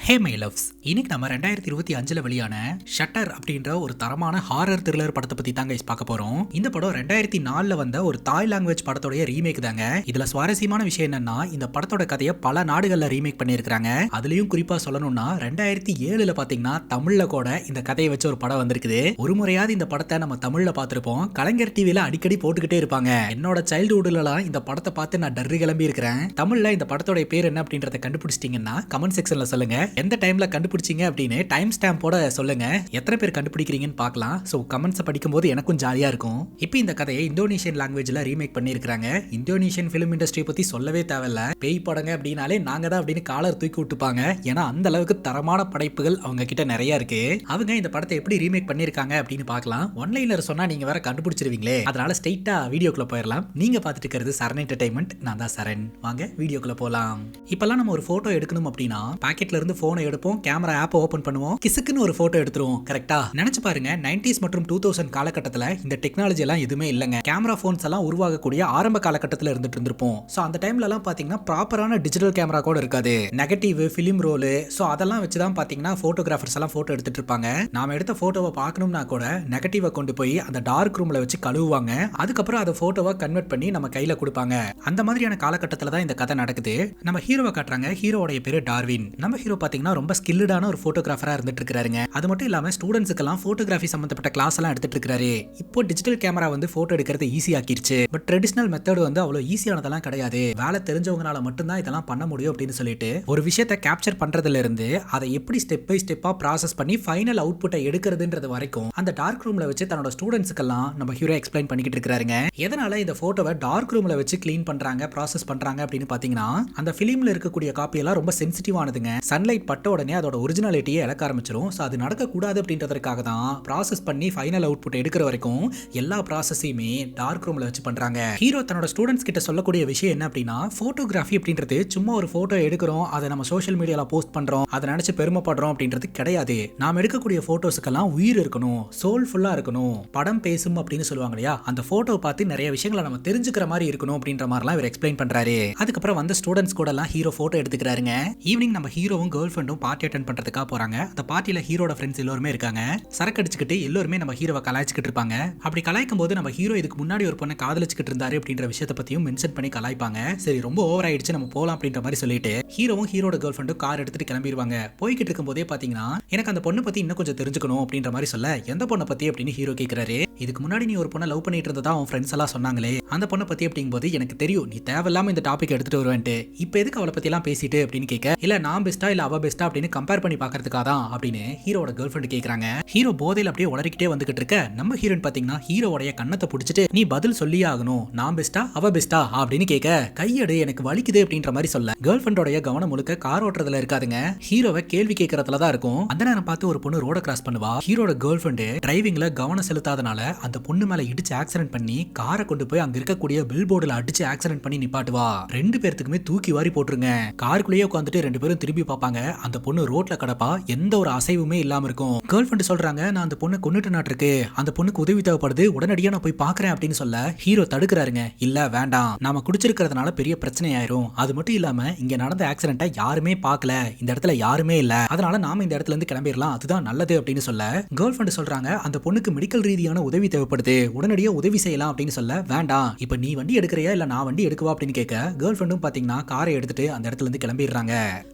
Hey my loves, இன்னைக்கு நம்ம 2025 வெளியான ஷட்டர் அப்படின்ற ஒரு தரமான ஹாரர் த்ரில்லர் படத்தை பத்தி தாங்க பார்க்க போறோம். இந்த படம் 2004 வந்த ஒரு தாய் லாங்குவேஜ் படத்தோட ரீமேக் தாங்க. இதுல சுவாரஸ்யமான விஷயம் என்னன்னா, இந்த படத்தோட கதையை பல நாடுகள்ல ரீமேக் பண்ணியிருக்காங்க. அதுலயும் குறிப்பா சொல்லணும்னா 2007 பாத்தீங்கன்னா தமிழ்ல கூட இந்த கதையை வச்சு ஒரு படம் வந்திருக்குது. ஒரு முறையாவது இந்த படத்தை நம்ம தமிழ்ல பார்த்திருப்போம். கலைஞர் டிவில அடிக்கடி போட்டுக்கிட்டே இருப்பாங்க. என்னோட சைல்ட்ஹுட்லலாம் இந்த படத்தை பார்த்து நான் டர்ரி கிளம்பி இருக்கிறேன். தமிழ்ல இந்த படத்தோட பேர் என்ன அப்படின்றத கண்டுபிடிச்சிட்டீங்கன்னா கமெண்ட் செக்ஷன்ல சொல்லுங்க. எந்த டைம்ல கண்டுபிடிச்சீங்க அப்படின்னு டைம் ஸ்டாம்போட சொல்லுங்க. எத்தனை பேர் கண்டுபிடிக்கிறீங்கன்னு பார்க்கலாம். ஸோ கமெண்ட்ஸை படிக்கும்போது எனக்கும் ஜாலியா இருக்கும். இப்போ இந்த கதையை இந்தோனேஷியன் லாங்குவேஜ்ல ரீமேக் பண்ணியிருக்காங்க. இந்தோனேஷியன் ஃபிலிம் இண்டஸ்ட்ரி பத்தி சொல்லவே தேவையில்ல. பேய் படங்க அப்படின்னாலே நாங்க தான் அப்படின்னு காலர் தூக்கி விட்டுப்பாங்க. ஏன்னா அந்த அளவுக்கு தரமான படைப்புகள் அவங்க கிட்ட நிறைய இருக்கு. அவங்க இந்த படத்தை எப்படி ரீமேக் பண்ணிருக்காங்க அப்படின்னு பார்க்கலாம். ஒன்லைனர் சொன்னா நீங்க வேற கண்டுபிடிச்சிருவீங்களே, அதனால ஸ்ட்ரைட்டா வீடியோக்குள்ள போயிடலாம். நீங்க பார்த்துட்டு இருக்கிறது சரண் என்டர்டைன்மெண்ட். நான் தான் சரண். வாங்க வீடியோக்குள்ள போலாம். இப்பெல்லாம் நம்ம ஒரு போட்டோ எடுக்கணும் அப்படின்னா பாக்கெட்ல இருந்து போனை எடுப்போம், கேமரா ஆப் ஓபன் பண்ணுவோம், கிசுக்குன்னு ஒரு போட்டோ எடுத்துருவோம். கரெக்டா? நினைச்சு பாருங்க, 90s மற்றும் 2000 காலகட்டத்தில் இந்த டெக்னாலஜி எல்லாம் எதுவுமே இல்லைங்க. கேமரா போன்ஸ் எல்லாம் உருவாகக்கூடிய ஆரம்ப காலகட்டத்தில் இருந்துட்டு இருந்திருப்போம். ஸோ அந்த டைம்ல எல்லாம் பாத்தீங்கன்னா ப்ராப்பரான டிஜிட்டல் கேமரா கூட இருக்காது. நெகட்டிவ், ஃபிலிம் ரோலு, ஸோ அதெல்லாம் வச்சுதான் பாத்தீங்கன்னா போட்டோகிராஃபர்ஸ் எல்லாம் போட்டோ எடுத்துட்டு இருப்பாங்க. நாம எடுத்த போட்டோவை பார்க்கணும்னா கூட நெகட்டிவை கொண்டு போய் அந்த டார்க் ரூம்ல வச்சு கழுவுவாங்க. அதுக்கப்புறம் அதை போட்டோவை கன்வெர்ட் பண்ணி நம்ம கையில கொடுப்பாங்க. அந்த மாதிரியான காலகட்டத்தில் தான் இந்த கதை நடக்குது. நம்ம ஹீரோவை காட்டுறாங்க. ஹீரோடைய பேரு டார்வின். நம்ம ஹீரோ பாத்தீங்கன்னா ரொம்ப ஸ்கில்டான ஒரு போட்டோகிராஃபரா இருந்துட்டு இருக்காருங்க. அது மட்டும் இல்லாம ஸ்டூடெண்ட்ஸ்க்கெல்லாம் போட்டோகிராஃபி சம்பந்தப்பட்ட கிளாஸ் எல்லாம் எடுத்துட்டு இருக்காரு. இப்போ டிஜிட்டல் கேமரா வந்து போட்டோ எடுக்கிறது ஈஸி ஆக்கிருச்சு. பட் ட்ரெடிஷனல் மெத்தட் வந்து அவ்வளவு ஈஸியானதெல்லாம் கிடையாது. வேலை தெரிஞ்சவங்களால மட்டும்தான் இதெல்லாம் பண்ண முடியும் அப்படின்னு சொல்லிட்டு ஒரு விஷயத்தை கேப்சர் பண்றதுல இருந்து அதை எப்படி ஸ்டெப் பை ஸ்டெப்பா ப்ராசஸ் பண்ணி ஃபைனல் அவுட்புட்டை எடுக்கிறதுன்றது வரைக்கும் அந்த டார்க் ரூம்ல வச்சு தன்னோட ஸ்டூடெண்ட்ஸ்க்கெல்லாம் நம்ம ஹீரோ எக்ஸ்பிளைன் பண்ணிக்கிட்டு இருக்காருங்க. எதனால இந்த போட்டோவை டார்க் ரூம்ல வச்சு கிளீன் பண்றாங்க, ப்ராசஸ் பண்றாங்க அப்படின்னு பாத்தீங்கன்னா, அந்த பிலிம்ல இருக்கக்கூடிய காப்பி எல்லாம் ரொம்ப சென்சிட்டிவானதுங்க. சன்லைட் பட்ட உடனே அதோட ஒரிஜினாலிட்டியை இழக்க ஆரம்பிச்சிடும். ஸோ அது நடக்கக்கூடாது அப்படின்றதுக்காக தான் ப்ராசஸ் பண்ணி ஃபைனல் அவுட்புட் எடுக்கிற வரைக்கும் எல்லா ப்ராசஸையுமே டார்க் ரூம்ல வச்சு பண்றாங்க. ஹீரோ தன்னோட ஸ்டூடெண்ட்ஸ் கிட்ட சொல்லக்கூடிய விஷயம் என்ன அப்படின்னா, போட்டோகிராஃபி அப்படின்றது சும்மா ஒரு போட்டோ எடுக்கிறோம், அதை நம்ம சோஷியல் மீடியால போஸ்ட் பண்றோம், அதை நினைச்சு பெருமைப்படுறோம் அப்படின்றது கிடையாது. நாம எடுக்கக்கூடிய போட்டோஸ்க்கெல்லாம் உயிர் இருக்கணும், சோல்ஃபுல்லா இருக்கணும். படம் பேசும் அப்படின்னு சொல்லுவாங்க இல்லையா, அந்த போட்டோ பார்த்து நிறைய விஷயங்களை நம்ம தெரிஞ்சுக்கிற மாதிரி இருக்கணும் அப்படின்ற மாதிரிலாம் இவர் எக்ஸ்பிளைன் பண்றாரு. அதுக்கப்புறம் வந்த ஸ்டூடெண்ட்ஸ் கூட எல்லாம் ஹீரோ போட்டோ எடுத்துக்கிறாருங்க. ஈவினிங் நம்ம ஹீரோவும் கேர்ள் ஃப்ரெண்டும் பார்ட்டி அட்டெண்ட் பண்றதுக்காக போறாங்க. அந்த பார்ட்டியில ஹீரோட ஃப்ரெண்ட்ஸ் எல்லாருமே இருக்காங்க. சரக்கு அடிச்சுக்கிட்டு எல்லாருமே நம்ம ஹீரோவை கலாய்ச்சிக்கிட்டு இருப்பாங்க. அப்படி கலாய்க்கும் போது நம்ம ஹீரோ இதுக்கு முன்னாடி ஒரு பொண்ணை காதலிச்சுக்கிட்டு இருந்தாரு அப்படின்ற விஷயத்தை பத்தியும் மென்ஷன் பண்ணி கலாய்ப்பாங்க. சரி ரொம்ப ஓவர் ஆயிடுச்சு, நம்ம போலாம் அப்படின்ற மாதிரி சொல்லிட்டு ஹீரோவும் ஹீரோட கேர்ள் ஃப்ரெண்டும் கார் எடுத்துட்டு கிளம்பிடுவாங்க. போய்கிட்டு இருக்கும் போதே பாத்தீங்கன்னா, எனக்கு அந்த பொண்ணை பத்தி இன்னும் கொஞ்சம் தெரிஞ்சுக்கணும் அப்படின்ற மாதிரி சொல்ல, எந்த பொண்ணை பத்தி அப்படின்னு ஹீரோ கேட்கிறாரு. இதுக்கு முன்னாடி நீ ஒரு பொண்ணை லவ் பண்ணிட்டு இருந்ததா உன் ஃப்ரெண்ட்ஸ் எல்லாம் சொன்னாங்களே, அந்த பொண்ணை பத்தி அப்படிங்கும்போது எனக்கு தெரியும் நீ தேவையில்லாம இந்த டாபிக் எடுத்துட்டு வருவேன்ட்டு, இப்போ எதுக்கு அவளை பத்தி எல்லாம் பேசிட்டு அப்படின்னு கேட்க, இல்ல நான் பெஸ்டா இல்ல அவ பெஸ்டா அப்படின்னு கம்பேர் பண்ணி பார்க்கறதுக்காக தான் அப்படின்னு ஹீரோட கேர்ள் ஃப்ரெண்ட் கேக்குறாங்க. ஹீரோ போதையில அப்படியே உளறிக்கிட்டே வந்துகிட்டு இருக்க, நம்ம ஹீரோயின் பாத்தீங்கன்னா ஹீரோடைய கண்ணத்தை பிடிச்சிட்டு நீ பதில் சொல்லியே ஆகணும், நான் பெஸ்டா அவ பெஸ்டா அப்படின்னு கேட்க, கையடு எனக்கு வலிக்குது அப்படின்ற மாதிரி சொல்ல, கேர்ள் ஃப்ரெண்டோடைய கவனம் முழுக்க கார் ஓட்டுறதுல இருக்காதுங்க, ஹீரோவை கேள்வி கேட்கறதுல தான் இருக்கும். அந்த நேரம் பார்த்து ஒரு பொண்ணு ரோட கிராஸ் பண்ணுவா. ஹீரோட கேர்ள் ஃப்ரெண்ட் டிரைவிங்ல கவனம் செலுத்தாதனால அந்த பொண்ணு மேல இடிச்சு ஆக்சிடென்ட் பண்ணி காரை கொண்டு போய் அங்க இருக்கக்கூடிய பில் போர்டுல அடிச்சு ஆக்சிடென்ட் பண்ணி நிப்பாட்டுவா. ரெண்டு பேர்த்துக்குமே தூக்கி வாரி போட்டுருங்க. காருக்குள்ளேயே உட்காந்துட்டு ரெண்டு பேரும் திரும்பி பார்ப்பாங்க. அந்த பொண்ணு ரோட்ல கடப்பா, எந்த ஒரு அசைவுமே இல்லாம இருக்கும். கேர்ள் ஃப்ரெண்ட் சொல்றாங்க, நான் அந்த பொண்ணை கொன்னுட்டு நாட்டிருக்கு, அந்த பொண்ணுக்கு உதவி தேவைப்படுது, உடனடியா நான் போய் பாக்குறேன் அப்படின்னு சொல்ல, ஹீரோ தடுக்கிறாருங்க. இல்ல வேண்டாம், நாம குடிச்சிருக்கிறதுனால பெரிய பிரச்சனை ஆயிரும். அது மட்டும் இல்லாம இங்க நடந்த ஆக்சிடென்ட்டை யாருமே பார்க்கல, இந்த இடத்துல யாருமே இல்ல, அதனால நாம இந்த இடத்துல இருந்து கிளம்பிடலாம், அதுதான் நல்லது அப்படின்னு சொல்ல, கேர்ள் ஃப்ரெண்ட் சொல்றாங்க, அந்த பொண்ணுக்கு மெடிக்கல் ரீதியான உதவி தேவைப்படுது, உடனடியா உதவி செய்யலாம் அப்படின்னு சொல்ல, வேண்டாம் இப்ப நீ வண்டி எடுக்கிறியா இல்ல நான் வண்டி எடுக்கவா அப்படின்னு கேட்க, கேர்ள் ஃப்ரெண்டும் பாத்தீங்கன்னா காரை எடுத்துட்டு அந்த இடத்துல இருந்து கிளம்பிடுறாங்க.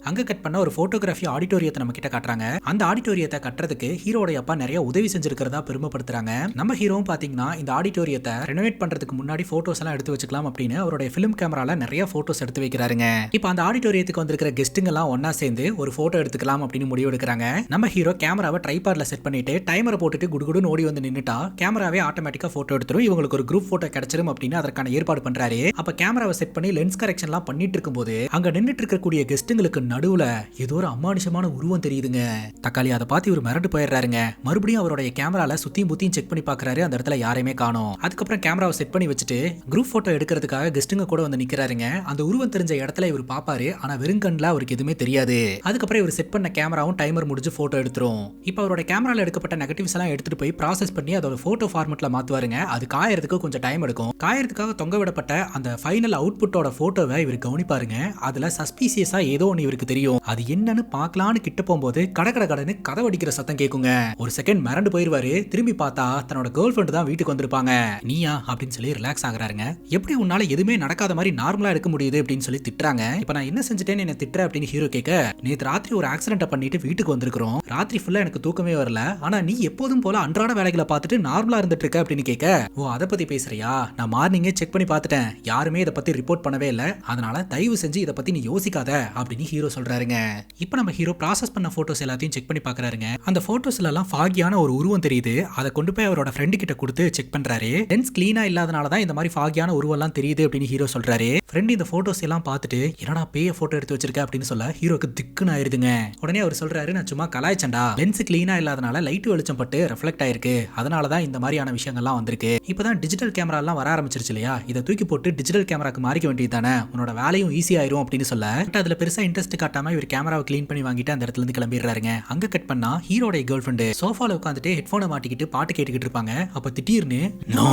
அங்க கட் பண்ண ஒரு போட்டோகிராஃபி ஆடிட்டோரியத்தை நம்ம கிட்ட காட்டுறாங்க. அந்த ஆடிட்டோரியத்தை கட்டுறதுக்கு ஹீரோட அப்பா நிறைய உதவி செஞ்சிருக்கிறதா பெருமைப்படுத்துறாங்க. நம்ம ஹீரோவும் பாத்தீங்கன்னா இந்த ஆடிட்டோரியத்தை ரெனோவேட் பண்றதுக்கு முன்னாடி போட்டோஸ் எல்லாம் எடுத்து வச்சுக்கலாம் அப்படின்னு அவருடைய பிலிம் கேமரால நிறைய போட்டோஸ் எடுத்து வைக்கிறாருங்க. இப்போ அந்த ஆடிட்டோரியத்துக்கு வந்திருக்கிற கெஸ்ட்டுங்க எல்லாம் ஒன்னா சேர்ந்து ஒரு போட்டோ எடுத்துக்கலாம் அப்படின்னு முடிவு எடுக்கிறாங்க. நம்ம ஹீரோ கேமராவை ட்ரைபாட்ல செட் பண்ணிட்டு டைமரை போட்டுட்டு குடுகுடுன்னு ஓடி வந்து நின்னுட்டா கேமராவே ஆட்டோமேட்டிக்கா போட்டோ எடுத்துரும். இவங்களுக்கு ஒரு குரூப் போட்டோ கிடைச்சிரும் அப்படின்னு அதற்கான ஏற்பாடு பண்றாரு. அப்ப கேமராவை செட் பண்ணி லென்ஸ் கரெக்ஷன் எல்லாம் பண்ணிட்டு இருக்கும்போது அங்க நின்னுட்டு இருக்கக்கூடிய கெஸ்ட்டுங்களுக்கு நடுவுல ஏதோ ஒரு அமானுஷமான உருவம் தெரியுதுங்க. தக்காளி அதை பார்த்து இவர் மிரண்டு போயிடுறாருங்க. மறுபடியும் அவருடைய கேமரால சுத்தியும் புத்தியும் செக் பண்ணி பாக்குறாரு. அந்த இடத்துல யாரையுமே காணோம். அதுக்கப்புறம் கேமராவை செட் பண்ணி வச்சுட்டு குரூப் போட்டோ எடுக்கிறதுக்காக கெஸ்ட்டுங்க கூட வந்து நிக்கிறாருங்க. அந்த உருவம் தெரிஞ்ச இடத்துல இவர் பாப்பாரு. ஆனா வெறுங்கண்ல அவருக்கு எதுவுமே தெரியாது. அதுக்கப்புறம் இவர் செட் பண்ண கேமராவும் டைமர் முடிஞ்சு போட்டோ எடுத்துரும். இப்போ அவரோட கேமரால எடுக்கப்பட்ட நெகட்டிவ்ஸ் எல்லாம் எடுத்துட்டு போய் ப்ராசஸ் பண்ணி அதோட போட்டோ ஃபார்மட்ல மாத்துவாருங்க. அது காயறதுக்கு கொஞ்சம் டைம் எடுக்கும். காயறதுக்காக தொங்க விடப்பட்ட அந்த ஃபைனல் அவுட்புட்டோட போட்டோவை இவர் கவனிப்பாருங்க. அதுல சஸ்பீசியஸா ஏதோ ஒன்று இவருக்கு தெரியும். அது என்ன என்னன்னு பாக்கலான்னு கிட்ட போகும்போது கடன்னு கதவு அடிக்கிற சத்தம் கேக்குங்க. ஒரு செகண்ட் மிரண்டு போயிருவாரு. திரும்பி பார்த்தா தன்னோட கேர்ள் ஃபிரெண்ட் தான் வீட்டுக்கு வந்திருப்பாங்க. நீயா அப்படின்னு சொல்லி ரிலாக்ஸ் ஆகுறாருங்க. எப்படி உன்னால எதுவுமே நடக்காத மாதிரி நார்மலா இருக்க முடியுது அப்படின்னு சொல்லி திட்டுறாங்க. இப்ப நான் என்ன செஞ்சுட்டேன்னு என்ன திட்டுற அப்படின்னு ஹீரோ கேட்க, நேத்து ராத்திரி ஒரு ஆக்சிடென்ட் பண்ணிட்டு வீட்டுக்கு வந்திருக்கிறோம். ராத்திரி ஃபுல்லா எனக்கு தூக்கமே வரல. ஆனா நீ எப்போதும் போல அன்றாட வேலைகளை பார்த்துட்டு நார்மலா இருந்துட்டு இருக்க அப்படின்னு கேட்க, ஓ அதை பத்தி பேசுறியா? நான் மார்னிங்கே செக் பண்ணி பார்த்துட்டேன். யாருமே இதை பத்தி ரிப்போர்ட் பண்ணவே இல்லை. அதனால தயவு செஞ்சு இதை பத்தி நீ யோசிக்காத அப்படின்னு ஹீரோ சொல்றாருங்க. இப்ப நம்ம ஹீரோ ப்ராசஸ் பண்ண போட்டோஸ் எல்லாத்தையும் செக் பண்ணி பாக்குறாருங்க. அந்த போட்டோஸ்ல எல்லாம் ஃபாகியான ஒரு உருவம் தெரியுது. அதை கொண்டு போய் அவரோட ஃப்ரெண்டு கிட்ட கொடுத்து செக் பண்றாரு. லென்ஸ் கிளீனா இல்லாதனால தான் இந்த மாதிரி ஃபாகியான உருவம் எல்லாம் தெரியுது அப்படின்னு ஹீரோ சொல்றாரு. ஃப்ரெண்ட் இந்த போட்டோஸ் எல்லாம் பார்த்துட்டு என்னடா பேய போட்டோ எடுத்து வச்சிருக்க அப்படின்னு சொல்ல ஹீரோக்கு திக்குன்னு ஆயிருதுங்க. உடனே அவர் சொல்றாரு, நான் சும்மா கலாய்ச்சண்டா, லென்ஸ் கிளீனா இல்லாதனால லைட் வெளிச்சம் பட்டு ரிஃப்ளெக்ட் ஆயிருக்கு. அதனால தான் இந்த மாதிரியான விஷயங்கள்லாம் வந்திருக்கு. இப்பதான் டிஜிட்டல் கேமரா எல்லாம் வர ஆரம்பிச்சிருச்சு இல்லையா? இதை தூக்கி போட்டு டிஜிட்டல் கேமராக்கு மாறிக்க வேண்டியது தானே, உன்னோட வேலையும் ஈஸி ஆயிரும் அப்படின்னு சொல்ல அதுல பெருசா இன்ட்ரெஸ்ட் காட்டாம இவர் கேமராவை கிளீன் பண்ணி வாங்கிட்டு அந்த இடத்துல இருந்து கிளம்பிடுறாருங்க. அங்க கட் பண்ணா ஹீரோட கேர்ள் ஃப்ரெண்டு சோஃபால உட்காந்துட்டு ஹெட்போனை மாட்டிக்கிட்டு பாட்டு கேட்டுக்கிட்டு இருப்பாங்க. அப்ப திடீர்னு நோ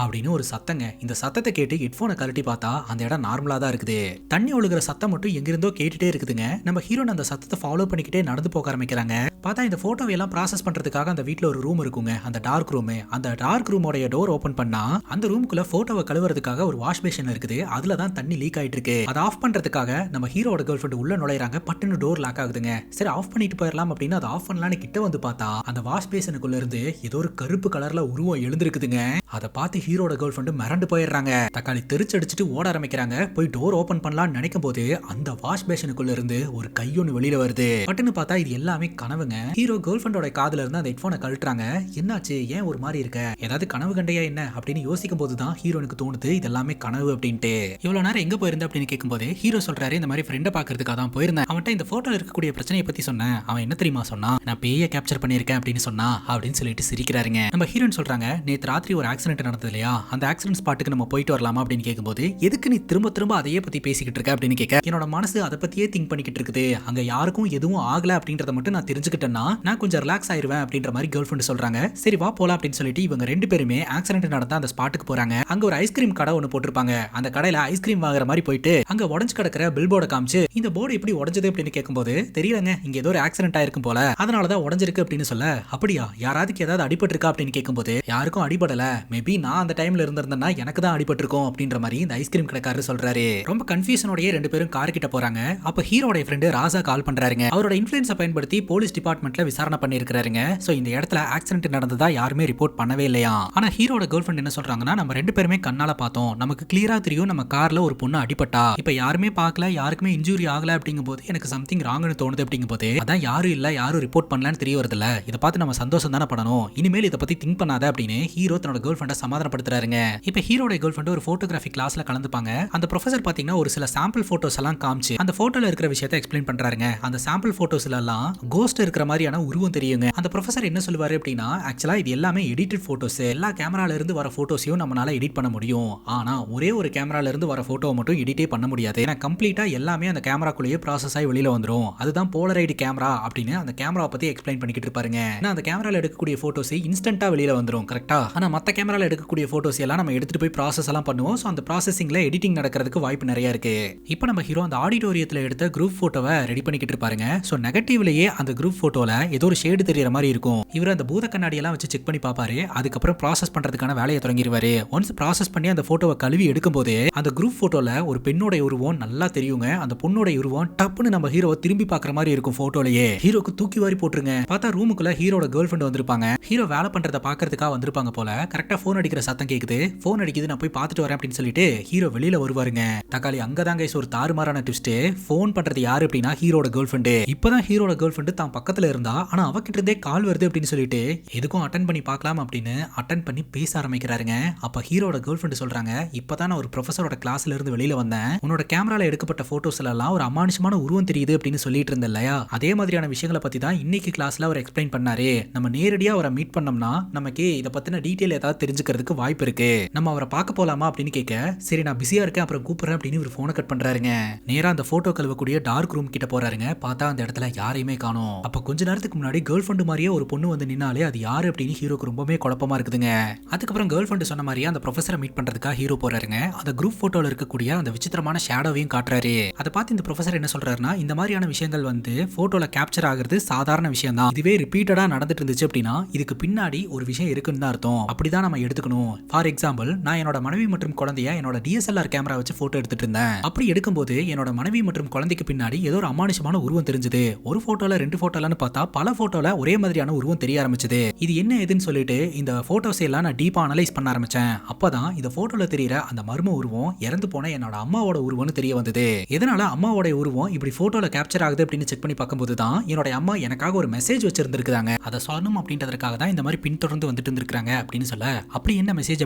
அப்படின்னு ஒரு சத்தங்க. இந்த சத்தத்தை கேட்டு ஹெட்போனை கழட்டி பார்த்தா அந்த இடம் நார்மலா தான் இருக்குது. தண்ணி ஒழுகுற சத்தம் மட்டும் எங்கிருந்தோ கேட்டுட்டே இருக்குதுங்க. நம்ம ஹீரோன் அந்த சத்தத்தை ஃபாலோ பண்ணிக்கிட்டே நடந்து போக ஆரம்பிக்கிறாங்க. பார்த்தா இந்த போட்டோவை எல்லாம் ப்ராசஸ் பண்றதுக்காக அந்த வீட்ல ஒரு ரூம் இருக்குங்க, அந்த டார்க் ரூம். அந்த டார்க் ரூமோட டோர் ஓபன் பண்ணா அந்த ரூமுக்குள்ள போட்டோவை கழுவுறதுக்காக ஒரு வாஷ் பேஷன் இருக்குது. அதுல தான் தண்ணி லீக் ஆயிட்டு இருக்கு. அதை ஆஃப் பண்றதுக்காக நம்ம ஹீரோட கேர்ள் ஃப்ரெண்ட் உள்ள நுழையறாங்க. பட்டுன்னு டோர் லாக் ஆகுதுங்க. சரி ஆஃப் பண்ணிட்டு போயிடலாம் அப்படின்னு அதை ஆஃப் பண்ணலான்னு கிட்ட வந்து பார்த்தா அந்த வாஷ் பேஷனுக்குள்ள இருந்து ஏதோ ஒரு கருப்பு கலர்ல உருவம் எழுந்திருக்குதுங்க. அதை பார்த்து ஹீரோட கேர்ள் ஃப்ரெண்ட் மிரண்டு போயிடுறாங்க. தக்காளி தெரிச்சடிச்சிட்டு ஓட ஆரம்பிக்கிறாங்க. போய் டோர் ஓபன் பண்ணலாம்னு நினைக்கும் போது அந்த வாஷ் பேஷனுக்குள்ள இருந்து ஒரு கையொன்னு வெளியில வருது. பட்டுன்னு பார்த்தா இது எல்லாமே கனவுங்க. ஹீரோ கேர்ள் ஃப்ரெண்டோட காதுல இருந்து அந்த ஹெட்போனை கழட்டுறாங்க. என்னாச்சு, ஏன் ஒரு மாதிரி இருக்க, ஏதாவது கனவு கண்டையா என்ன அப்படின்னு யோசிக்கும் போதுதான் ஹீரோனுக்கு தோணுது இது எல்லாமே கனவு அப்படின்ட்டு. இவ்வளவு நேரம் எங்க போயிருந்த அப்படின்னு கேட்கும்போது ஹீரோ சொல்றாரு, இந்த மாதிரி ஃப்ரெண்டை பாக்குறதுக்காக தான் போயிருந்தேன். அவன்கிட்ட இந்த போட்டோல இருக்கக்கூடிய பிரச்சனையை பத்தி சொன்னேன். அவன் என்ன தெரியுமா சொன்னா, நான் பேய கேப்சர் பண்ணிருக்கேன் அப்படின்னு சொன்னா அப்படின்னு சொல்லிட்டு சிரிக்கிறாருங்க. நம்ம ஹீரோன் சொல்றாங்க, நேத்து ராத்திரி ஒரு ஆக்சிடென்ட் நடந்தது இல்லையா, அந்த ஆக்சிடென்ட் ஸ்பாட்டுக்கு நம்ம போயிட்டு வரலாமா அப்படின்னு கேட்கும்போது, எதுக்கு நீ திரும்ப திரும்ப அதையே பத்தி பேசிக்கிட்டு இருக்க அப்படின்னு கேட்க, என்னோட மனசு அதை பத்தியே திங்க் பண்ணிக்கிட்டு இருக்குது. அங்க யாருக்கும் எதுவும் ஆகல அப்படின்றத மட்டும் நான் தெரிஞ்சுக்கிட்டேன்னா நான் கொஞ்சம் ரிலாக்ஸ் ஆயிருவேன் அப்படின்ற மாதிரி கேர்ள் ஃப்ரெண்ட் சொல்றாங்க. சரி வா போலாம் அப்படின்னு சொல்லிட்டு இவங்க ரெண்டு பேருமே ஆக்சிடென்ட் நடந்த அந்த ஸ்பாட்டுக்கு போறாங்க. அங்க ஒரு ஐஸ்கிரீம் கடை ஒன்னு போட்டிருப்பாங்க. அந்த கடையில ஐஸ்கிரீம் வாங்குற மாதிரி போயிட்டு அங்க உடஞ்சு கிடக்கிற பில் போர்டை காமிச்சு, இந்த போர்டு எப்படி உடஞ்சது அப்படின்னு கேட்கும்போது, தெரியலங்க, இங்க ஏதோ ஒரு ஆக்சிடென்ட் ஆயிருக்கும் போல, அதனாலதான் உடஞ்சிருக்கு அப்படின்னு சொல்ல, அப்படியா யாராவது ஏதாவது அடிபட்டு இருக்கா அப்படின்னு கேட்கும்போது, யாருக்கும் அடிபடல, மேபி நான் அந்த டைம்ல இருந்திருந்தேன்னா எனக்கு தான் அடிபட்டு இருக்கும் அப்படின்ற மாதிரி இந்த ஐஸ்கிரீம் கடைக்காரர் சொல்றாரு. ரொம்ப கன்ஃபியூஷனோடயே ரெண்டு பேரும் கார் கிட்ட போறாங்க. அப்ப ஹீரோட ஃப்ரெண்டு ராஜா கால் பண்றாருங்க. அவரோட இன்ஃப்ளூயன்ஸை பயன்படுத்தி போலீஸ் டிபார்ட்மெண்ட்ல விசாரணை பண்ணிருக்காருங்க. சோ இந்த இடத்துல ஆக்சிடென்ட் நடந்ததா யாருமே ரிப்போர்ட் பண்ணவே இல்லையா. ஆனா ஹீரோட கேர்ள் ஃப்ரெண்ட் என்ன சொல்றாங்கன்னா, நம்ம ரெண்டு பேருமே கண்ணால பார்த்தோம், நமக்கு கிளியரா தெரியும் நம்ம கார்ல ஒரு பொண்ணு அடிபட்டா, இப்ப யாருமே பார்க்கல, யாருக்குமே இன்ஜூரி ஆகல அப்படிங்கும்போது எனக்கு சம்திங் ராங்னு தோணுது அப்படிங்கும்போது, அதான் யாரும் இல்ல, யாரும் ரிப்போர்ட் பண்ணலன்னு தெரிய வருதுல, இதை பார்த்து நம்ம சந்தோஷம் தானே படணும், இனிமேல் இதை பத்தி திங்க் பண்ணாத அப்படின்னு ஹீரோ தன்னோட கேர்ள் ஃப்ரெண்டை சமாதானப்படுத்துறாருங்க. இப்ப ஹீரோட கேர்ள் ஃப்ரெண்ட் ஒரு போட்டோகிராஃபி கிளாஸ்ல கலந்துப்பாங்க. அந்த ப்ரொஃபசர் பாத்தீங்கன்னா ஒரு சில சாம்பிள் போட்டோஸ் எல்லாம் காமிச்சு அந்த போட்டோல இருக்கிற விஷயத்தை எக்ஸ்பிளைன் பண்றாருங்க. அந்த சாம்பிள் போட்டோஸ்ல எல்லாம் கோஸ்ட் இருக்கிற மாதிரியான உருவம் தெரியுங்க. அந்த ப்ரொஃபசர் என்ன சொல்லுவாரு அப்படின்னா, ஆக்சுவலா இது எல்லாமே எடிட்டட் போட்டோஸ், எல்லா கேமரால இருந்து வர போட்டோஸையும் நம்மளால எடிட் பண்ண முடியும். ஆனா ஒரே ஒரு கேமரால இருந்து வர போட்டோ மட்டும் எடிட்டே பண்ண முடியாது. ஏன்னா கம்ப்ளீட்டா எல்லாமே அந்த கேமராக்குள்ளேயே ப்ராசஸ் ஆகி வெளியில வந்துரும். அதுதான் போலரைடு கேமரா அப்படின்னு அந்த கேமராவை பத்தி எக்ஸ்பிளைன் பண்ணிக்கிட்டு இருப்பாருங்க. ஏன்னா அந்த கேமரால எடுக்கக்கூடிய போட்டோஸ் இன்ஸ்டன்ட்டா வெளியில வந்துரும், கரெக்டா? ஆனா மத்த கேமரால எடுக்கக்கூடிய போட்டோஸ் எல்லாம் நம்ம எடுத்துட்டு போய் ப்ராசஸ் எல்லாம் பண்ணுவோம். சோ அந்த ப்ராசஸிங்ல எடிட்டிங் நடக்கிறதுக்கு வாய்ப்பு நிறைய இருக்கு. இப்போ நம்ம ஹீரோ அந்த ஆடிட்டோரியத்துல எடுத்த குரூப் போட்டோவை ரெடி பண்ணிக்கிட்டு இருப்பாருங்க. சோ நெகட்டிவ்லயே அந்த குரூப் போட்டோல ஏதோ ஒரு ஷேடு தெரியற மாதிரி இருக்கும். இவர் அந்த பூத கண்ணாடி எல்லாம் வச்சு செக் பண்ணி பாப்பாரு. அதுக்கப்புறம் ப்ராசஸ் பண்றதுக்கான வேலையை தொடங்கிடுவாரு. ஒன்ஸ் ப்ராசஸ் பண்ணி அந்த போட்டோவை கழுவி எடுக்கும் போது அந்த குரூப் போட்டோல ஒரு பெண்ணோட உருவம் நல்லா தெரியுங்க. அந்த பொண்ணோட உருவம் டப்புன்னு நம்ம ஹீரோவை திரும்பி பாக்குற மாதிரி இருக்கும் போட்டோலயே. ஹீரோக்கு தூக்கி வாரி போட்டுருங்க. பார்த்தா ரூமுக்குள்ள ஹீரோட கேர்ள் ஃப்ரெண்ட் வந்திருப்பாங்க. ஹீரோ வேலை பண்றத பாக்குறதுக்காக வந்திருப்பாங்க போல. கரெக்டா போன் அடிக்கிற சத்தம் கேக்குது. போன் அடிக்குது, நான் போய் பார்த்துட்டு வரேன் அப்படின்னு சொல்லிட்டு ஹீரோ வெளியில வருவாருங்க. தக்காளி அங்கதாங்க ஒரு தாறுமாறான ட்விஸ்ட். போன் பண்றது யாரு அப்படின்னா ஹீரோட கேர்ள் ஃப்ரெண்ட். இப்பதான் ஹீரோட கேர்ள் ஃப்ரெண்ட் தான் பக்கத்துல இருந்தா, ஆனா அவகிட்ட இருந்தே கால் வருது அப்படின்னு சொல்லிட்டு எதுக்கும் அட்டன் பண்ணி பார்க்கலாம் அப்படின்னு அட்டன் பண்ணி பேச ஆரம்பிக்கிறாருங்க. அப்ப ஹீரோட கேர்ள் ஃப்ரெண்ட் சொல்றாங்க, இப்பதான் நான் ஒரு ப்ரொஃபஸரோட கிளாஸ்ல இருந்து வெளியில வந்தேன். உன்னோட கேமரால எடுக்கப்பட்ட போட்டோஸ்ல எல்லாம் ஒரு அமானுஷமான உருவம் தெரியுது அப்படின்னு சொல்லிட்டு இருந்தேன் இல்லையா, அதே மாதிரியான விஷயங்களை பத்தி தான் இன்னைக்கு கிளாஸ்ல அவர் எக்ஸ்பிளைன் பண்ணாரு. நம்ம நேரடியா அவரை மீட் பண்ணோம்னா நமக்கு இதை பத்தின டீடைல் ஏதாவது தெரிஞ்சுக்கிறதுக்கு வாய்ப்பு இருக்கு. நம்ம அவரை பார்க்க போலாமா அப்படின்னு கேட்க, சரி நான் பிஸியா இருக்கேன் அப்புறம் கூப்பிடுறேன் அப்படின்னு ஒரு போனை கட் பண்றாருங்க. நேரா அந்த போட்டோ கழுவக்கூடிய டார்க் ரூம் கிட்ட போறாருங்க. பார்த்தா அந்த இடத்துல யாரையுமே காணோம். அப்ப அப்ப கொஞ்ச நேரத்துக்கு முன்னாடி கேர்ள் ஃப்ரெண்ட் மாதிரியே ஒரு பொண்ணு வந்து நின்னாலே அது யாரு அப்படின்னு ஹீரோக்கு ரொம்பவே குழப்பமா இருக்குதுங்க. அதுக்கப்புறம் கேர்ள் ஃப்ரெண்ட் சொன்ன மாதிரியே அந்த ப்ரொஃபஸரை மீட் பண்றதுக்காக ஹீரோ போறாருங்க. அந்த குரூப் போட்டோல இருக்கக்கூடிய அந்த விசித்திரமான ஷேடோவையும் காட்டுறாரு. அதை பார்த்து இந்த ப்ரொஃபஸர் என்ன சொல்றாருன்னா, இந்த மாதிரியான விஷயங்கள் வந்து போட்டோல கேப்சர் ஆகிறது சாதாரண விஷயம் தான். இதுவே ரிப்பீட்டடா நடந்துட்டு இருந்துச்சு அப்படின்னா இதுக்கு பின்னாடி ஒரு விஷயம் இருக்குன்னு தான் அர்த்தம். அப்படிதான் நம்ம எடுத்துக்கணும். ஃபார் எக்ஸாம்பிள், நான் என்னோட மனைவி மற்றும் குழந்தைய என்னோட டிஎஸ்எல்ஆர் கேமரா வச்சு போட்டோ எடுத்துட்டு இருந்தேன். அப்படி எடுக்கும்போது என்னோட மனைவி மற்றும் குழந்தைக்கு பின்னாடி ஏதோ ஒரு அமானுஷமான உருவம் தெரிஞ்சது. ஒரு போட்டோல 2 போட்டோலன்னு பார்த்தா பல போட்டோல ஒரே மாதிரியான உருவம் தெரிய ஆரம்பிச்சது. இது என்ன ஏதுன்னு சொல்லிட்டு இந்த போட்டோஸ் எல்லாம் நான் டீப்பா அனலைஸ் பண்ண ஆரம்பிச்சேன். அப்பதான் இந்த போட்டோல தெரியற அந்த மர்ம உருவம் இறந்து போன என்னோட அம்மாவோட உருவம்னு தெரிய வந்தது. எதனால அம்மாவோட உருவம் இப்படி போட்டோல கேப்சர் ஆகுது அப்படின்னு செக் பண்ணி பார்க்கும்போது தான் என்னோட அம்மா எனக்காக ஒரு மெசேஜ் வச்சிருந்திருக்காங்க. அதை சொல்லணும் அப்படின்றதுக்காக தான் இந்த மாதிரி பின்தொடர்ந்து வந்துட்டு இருந்திருக்காங்க அப்படின்னு சொல்ல, அப்படி என்ன மெசேஜ்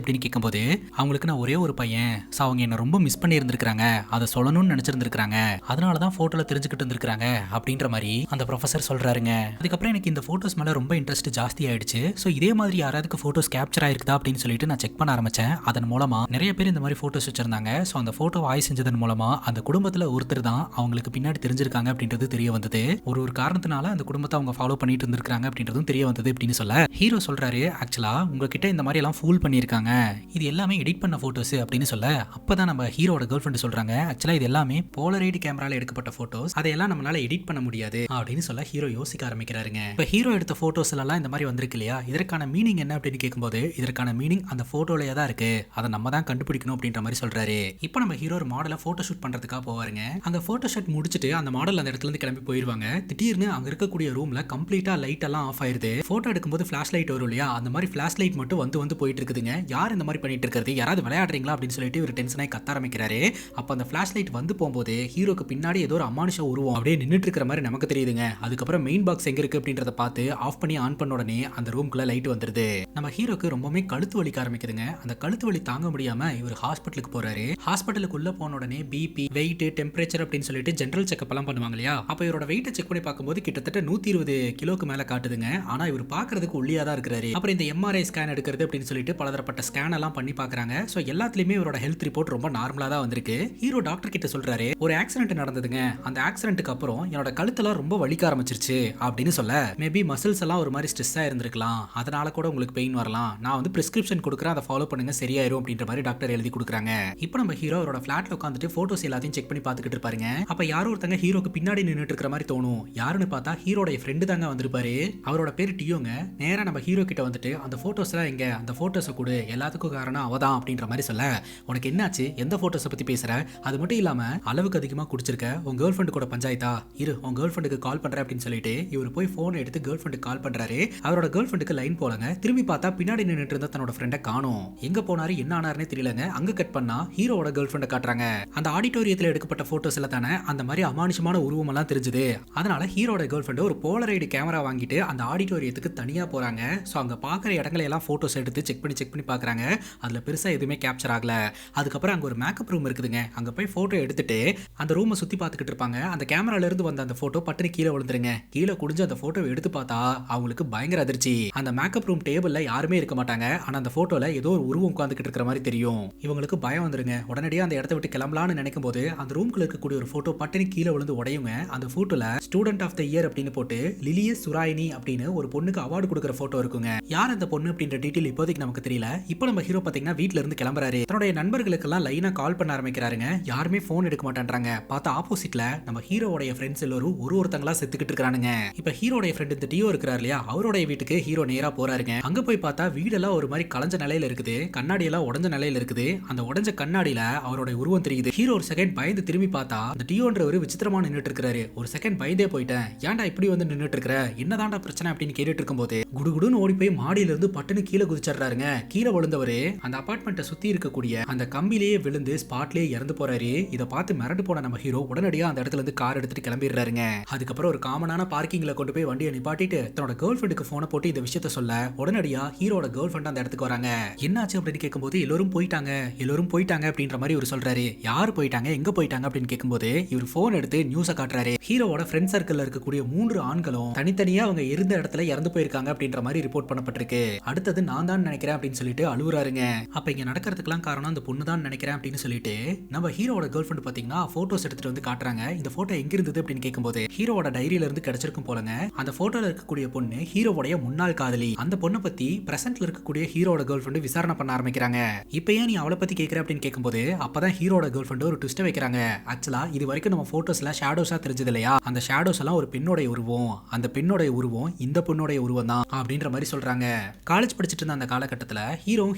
அப்படின்னு கேட்கும்போது, அவங்களுக்கு நான் ஒரே ஒரு பையன், அவங்க என்ன ரொம்ப மிஸ் பண்ணி இருந்திருக்காங்க, அதை சொல்லணும்னு நினைச்சிருந்திருக்காங்க, அதனாலதான் போட்டோல தெரிஞ்சுக்கிட்டு இருந்திருக்காங்க அப்படின்ற மாதிரி அந்த ப்ரொஃபசர் சொல்றாருங்க. அதுக்கப்புறம் எனக்கு இந்த போட்டோஸ் மேல ரொம்ப இன்ட்ரெஸ்ட் ஜாஸ்தி ஆயிடுச்சு. ஸோ இதே மாதிரி யாராவது போட்டோஸ் கேப்சர் ஆயிருக்குதா அப்படின்னு சொல்லிட்டு நான் செக் பண்ண ஆரம்பிச்சேன். அதன் மூலமா நிறைய பேர் இந்த மாதிரி போட்டோஸ் வச்சிருந்தாங்க. ஸோ அந்த போட்டோ ஆய் செஞ்சதன் மூலமா அந்த குடும்பத்துல ஒருத்தர் தான் அவங்களுக்கு பின்னாடி தெரிஞ்சிருக்காங்க அப்படின்றது தெரிய வந்தது. ஒரு காரணத்தினால அந்த குடும்பத்தை அவங்க ஃபாலோ பண்ணிட்டு இருந்திருக்காங்க அப்படின்றதும் தெரிய வந்தது அப்படின்னு சொல்ல, ஹீரோ சொல்றாரு, ஆக்சுவலா உங்ககிட்ட இந்த மாதிரி எல்லாம் ஃபூல் பண்ணியிருக்காங்க, இது எல்லாமே எடிட் பண்ண போட்டோஸ் அப்படின்னு சொல்ல, அப்பதான் நம்ம ஹீரோட கேர்ள் ஃப்ரெண்ட் சொல்றாங்க, ஆக்சுவலா இது எல்லாமே போலரைட் கேமரால எடுக்கப்பட்ட போட்டோஸ், அதையெல்லாம் நம்மளால எடிட் பண்ண முடியாது அப்படின்னு சொல்ல ஹீரோ யோசிக்க ஆரம்பிக்கிறாருங்க. இப்போ ஹீரோ எடுத்த போட்டோஸ் எல்லாம் இந்த மாதிரி வந்திருக்கு இல்லையா, இதற்கான மீனிங் என்ன அப்படின்னு கேட்கும்போது, இதற்கான மீனிங் அந்த போட்டோலயே தான் இருக்கு, அதை நம்ம தான் கண்டுபிடிக்கணும் அப்படின்ற மாதிரி சொல்றாரு. இப்போ நம்ம ஹீரோ ஒரு மாடலை போட்டோ ஷூட் பண்றதுக்காக போவாருங்க. அங்க போட்டோ ஷூட் முடிச்சுட்டு அந்த மாடல் அந்த இடத்துல இருந்து கிளம்பி போயிருவாங்க. திடீர்னு அங்க இருக்கக்கூடிய ரூம்ல கம்ப்ளீட்டா லைட் எல்லாம் ஆஃப் ஆயிருது. போட்டோ எடுக்கும்போது ஃபிளாஷ் லைட் வரும் இல்லையா, அந்த மாதிரி ஃபிளாஷ் லைட் மட்டும் வந்து போயிட்டு இருக்குதுங்க. யார் இந்த மாதிரி பண்ணிட்டு இருக்கிறது, யாராவது விளையாடுறீங்களா அப்படின்னு சொல்லிட்டு இவர் டென்ஷனாகி கத்த ஆரம்பிக்கிறாரு. அப்ப அந்த ஃபிளாஷ் லைட் வந்து போகும்போது ஹீரோக்கு பின்னாடி ஏதோ ஒரு அமானுஷ உருவம் அப்படியே நின்றுட்டு இருக்கிற மாதிரி நமக்கு தெரியுதுங்க. அதுக்கப்புறம் மெயின் பாக்ஸ் எங்க இருக்கு அப்படின்றத பார்த்து ஆஃப் பண்ணி ஆன் பண்ண உடனே அந்த ரூம்குள்ள லைட் வந்துருது. நம்ம ஹீரோக்கு ரொம்பவே கழுத்து வலிக்க ஆரம்பிக்குதுங்க. அந்த கழுத்து வலி தாங்க முடியாம இவர் ஹாஸ்பிட்டலுக்கு போறாரு. ஹாஸ்பிட்டலுக்குள்ள போன உடனே பிபி, வெயிட், டெம்பரேச்சர் அப்படின்னு சொல்லிட்டு ஜெனரல் செக்அப் எல்லாம் பண்ணுவாங்க இல்லையா, அப்ப இவரோட வெயிட்டை செக் பண்ணி பார்க்கும்போது கிட்டத்தட்ட 120 கிலோக்கு மேல காட்டுதுங்க. ஆனா இவர் பாக்குறதுக்கு ஒல்லியா தான் இருக்கிறாரு. அப்புறம் இந்த எம்ஆர்ஐ ஸ்கேன் எடுக்கிறது அப்படின்னு சொல்லிட்டு பலதரப்பட்ட ஸ்கேன் எல்லாம் பண்ணி பாக்குறாங்க. சோ எல்லாத்துலயுமே இவரோட ஹெல்த் ரிப்போர்ட் ரொம்ப நார்மலா தான் வந்திருக்கு. ஹீரோ டாக்டர் கிட்ட சொல்றாரு, ஒரு ஆக்சிடென்ட் நடந்ததுங்க, அந்த ஆக்சிடென்ட்க்கு அப்புறம் என்னோட கழுத்தெல்லாம் ரொம்ப வலிக்க ஆரம்பிச்சிருச்சு அப்படின்னு சொல்ல, மேபி மசில்ஸ் எல்லாம் ஒரு மாதிரி ஸ்ட்ரெஸ்ஸா இருந்திருக்கலாம், அதனால கூட உங்களுக்கு பெயின் வரலாம், நான் வந்து பிரிஸ்கிரிப்ஷன் கொடுக்குறேன், அதை ஃபாலோ பண்ணுங்க சரியாயிரும் அப்படின்ற மாதிரி டாக்டர் எழுதி கொடுக்குறாங்க. இப்போ நம்ம ஹீரோ அவரோட ஃபிளாட்ல உட்காந்துட்டு போட்டோஸ் எல்லாத்தையும் செக் பண்ணி பார்த்துக்கிட்டு இருப்பாருங்க. அப்ப யாரோ ஒருத்தங்க ஹீரோக்கு பின்னாடி நின்னுட்டு இருக்கிற மாதிரி தோணும். யாருன்னு பார்த்தா ஹீரோட ஃப்ரெண்டு தாங்க வந்திருப்பாரு. அவரோட பேர் டியோங்க. நேரா நம்ம ஹீரோ கிட்ட வந்துட்டு அந்த போட்டோஸ் எல்லாம் எங்க, அந்த போட்டோஸை கொடு, எல்லாத்துக்கும் காரணம் அவதான் அப்படின்ற மாதிரி சொல்ல, உனக்கு என்னாச்சு, எந்த போட்டோஸை பத்தி பேசுற, அது மட்டும் இல்லாம அளவுக்கு அதிகமா குடிச்சிருக்க, உன் கேர்ள் ஃப்ரெண்டு கூட பஞ்சாயத்தா, இரு உன் கேர்ள் ஃப்ரெண்டுக்கு கால் பண்றேன் அப்படின்னு சொல்லிட்டு இவர் போய் போன் எடுத்து கேர்ள் ஃப்ரெண்டுக்கு கால் பண்றாரு. அவரோட கேர்ள் ஃப்ரெண்டுக்கு லைன் போலங்க. திரும்பி பார்த்தா பின்னாடி நின்னுட்டு இருந்த தன்னோட ஃப்ரெண்டை காணோம். எங்க போனாரு என்ன ஆனாருன்னு தெரியலங்க. அங்க கட் பண்ணா ஹீரோவோட கேர்ள் ஃப்ரெண்டை காட்டுறாங்க. அந்த ஆடிட்டோரியத்துல எடுக்கப்பட்ட போட்டோஸ்ல தானே அந்த மாதிரி அமானுஷமான உருவம் எல்லாம் தெரிஞ்சது. அதனால ஹீரோட கேர்ள் ஃப்ரெண்ட் ஒரு போலரைடு கேமரா வாங்கிட்டு அந்த ஆடிட்டோரியத்துக்கு தனியா போறாங்க. சோ அங்க பாக்குற இடங்களை எல்லாம் போட்டோஸ் எடுத்து செக் பண்ணி பாக்குறாங்க. அதுல பெருசா எதுவுமே கேப்சர் ஆகல. அதுக்கப்புறம் அங்க ஒரு மேக்கப் ரூம் இருக்குதுங்க. அங்க போய் போட்டோ எடுத்துட்டு அந்த ரூமை சுத்தி பார்த்துக்கிட்டு இருப்பாங்க. அந்த கேமரால இருந்து வந்த அந்த போட்டோ பட்டுன்னு கீழே விழுந்துருங்க. கீழே குடிஞ்சு அந்த போட்டோவை எடுத்து பார்த்தா அவங்களுக்கு பயங்கர அதிர்ச்சி. அந்த மேக்கப் ரூம் டேபிள்ல யாருமே இருக்க மாட்டாங்க. ஆனா அந்த போட்டோல ஏதோ ஒரு உருவம் உட்கார்ந்துகிட்டு இருக்கிற மாதிரி தெரியும். இவங்களுக்கு பயம் வந்துருங்க. உடனடியாக அந்த இடத்த விட்டு கிளம்பலாம்னு நினைக்கும் போது அந்த ரூம்குள்ள இருக்கக்கூடிய ஒரு போட்டோ பட்டுன்னு கீழே விழுந்து உடையுங்க. அந்த போட்டோல ஸ்டூடெண்ட் ஆஃப் த இயர் அப்படின்னு போட்டு லிலியஸ் சுராயினி அப்படின்னு ஒரு பொண்ணுக்கு அவார்டு கொடுக்குற போட்டோ இருக்குங்க. யார் அந்த பொண்ணு அப்படின்ற டீடைல் இப்போதைக்கு நமக்கு தெரியல. இப்போ நம்ம ஹீரோ பாத்தீங்கன்னா வீட்ல இருந்து கிளம்புறாரு. தன்னுடைய நண்பர்களுக்கு எல்லாம் லைனா கால் பண்ண ஆரம்பிக்கிறாருங்க. யாருமே போன் எடுக்க மாட்டான்றாங்க. பார்த்தா ஆப்போசிட்ல நம்ம ஹீரோவோட ஃப்ரெண்ட்ஸ் எல்லாரும் ஒருத்தங்களா செத்துக்கிட்டு இருக்கானுங்க. இப்ப ஹீரோட ஃப்ரெண்ட் இந்த டியோ இருக்கிறார் இல்லையா, அவரோட வீட்டுக்கு ஹீரோ நேரா போறாருங்க. அங்க போய் பார்த்தா வீடெல்லாம் ஒரு மாதிரி கலஞ்ச நிலையில இருக்குது. கண்ணாடி எல்லாம் உடஞ்ச நிலையில இருக்குது. அந்த உடஞ்ச கண்ணாடியில அவரோட உருவம் தெரியுது. ஹீரோ ஒரு செகண்ட் பயந்து திரும்பி பார்த்தா அந்த டியோன்ற ஒரு விசித்திரமா நின்னுட்டு இருக்காரு. ஒரு செகண்ட் பயந்தே போயிட்டேன், ஏன்டா இப்படி வந்து நின்னுட்டு இருக்கிற, என்னதான்டா பிரச்சனை அப்படின்னு கேட்டுட்டு இருக்கும்போது குடுகுடுன்னு ஓடி போய் மாடியில இருந்து பட்டுன்னு கீழே குதிச்சிடுறாருங்க. கீழே விழுந்தவரு அந்த அபார்ட்மெண்ட்டை சுத்தி இருக்கக்கூடிய அந்த கம்பிலேயே விழுந்து ஸ்பாட்லயே இறந்து போறாரு. இதை பார்த்து மிரண்டு போன நம்ம ஹீரோ உடனடியா அந்த இடத்துல இருந்து கார் எடுத்துட்டு கிளம்பிடுறாருங்க. அதுக்கப்புறம் ஒரு காமனான பார்க்கிங்ல கொண்டு போய் வண்டியை நிப்பாட்டிட்டு தன்னோட கேர்ள் ஃப்ரெண்டுக்கு போனை போட்டு இந்த விஷயத்த சொல்ல, உடனடியா ஹீரோட கேர்ள் ஃப்ரெண்ட் அந்த இடத்துக்கு வராங்க. என்னாச்சு அப்படின்னு கேட்கும்போது எல்லாரும் போயிட்டாங்க அப்படின்ற மாதிரி இவர் சொல்றாரு. யாரு போயிட்டாங்க, எங்க போயிட்டாங்க அப்படின்னு கேட்கும்போது இவர் போன் எடுத்து நியூஸை காட்டுறாரு. ஹீரோவோட ஃப்ரெண்ட் சர்க்கிள்ல இருக்கக்கூடிய 3 ஆண்களும் தனித்தனியா அவங்க இருந்த இடத்துல இறந்து போயிருக்காங்க அப்படின்ற மாதிரி ரிப்போர்ட் பண்ணப்பட்டிருக்கு. அடுத்தது நான் தான் நினைக்கிறேன் அப்படின்னு சொல்லிட்டு அழுவுறாருங்க. அப்ப இங்க நடக்கிறதுக்கெல்லாம் காரணம் அந்த பொண்ணு தான் நினைக்கிறேன் அப்படின்னு சொல்லிட்டு நம்ம ஹீரோட கேர்ள் ஃப்ரெண்ட் பாத்தீங்கன்னா போட்டோஸ் எடுத்துட்டு வந்து காட்டுறாங்க. இந்த போட்டோ எங்க இருந்தது அப்படின்னு கேட்கும்போது ஹீரோவோட டைரியில இருந்து கிடைச்ச வச்சிருக்கும் போலங்க. அந்த போட்டோல இருக்கக்கூடிய பொண்ணு ஹீரோவோட முன்னாள் காதலி. அந்த பொண்ணை பத்தி பிரசன்ட்ல இருக்கக்கூடிய ஹீரோட கேர்ள் ஃப்ரெண்ட் விசாரணை பண்ண ஆரம்பிக்கிறாங்க. இப்போ ஏன் நீ அவளை பத்தி கேட்கற அப்படின்னு கேட்கும்போது அப்பதான் ஹீரோட கேர்ள் ஃப்ரெண்ட் ஒரு ட்விஸ்ட் வைக்கிறாங்க. ஆக்சுவலா இது வரைக்கும் நம்ம போட்டோஸ்ல ஷேடோஸா தெரிஞ்சது இல்லையா, அந்த ஷேடோஸ் எல்லாம் ஒரு பெண்ணோட உருவம், அந்த பெண்ணோட உருவம் இந்த பொண்ணோட உருவம் தான் அப்படின்ற மாதிரி சொல்றாங்க. காலேஜ் படிச்சுட்டு இருந்த அந்த காலகட்டத்தில்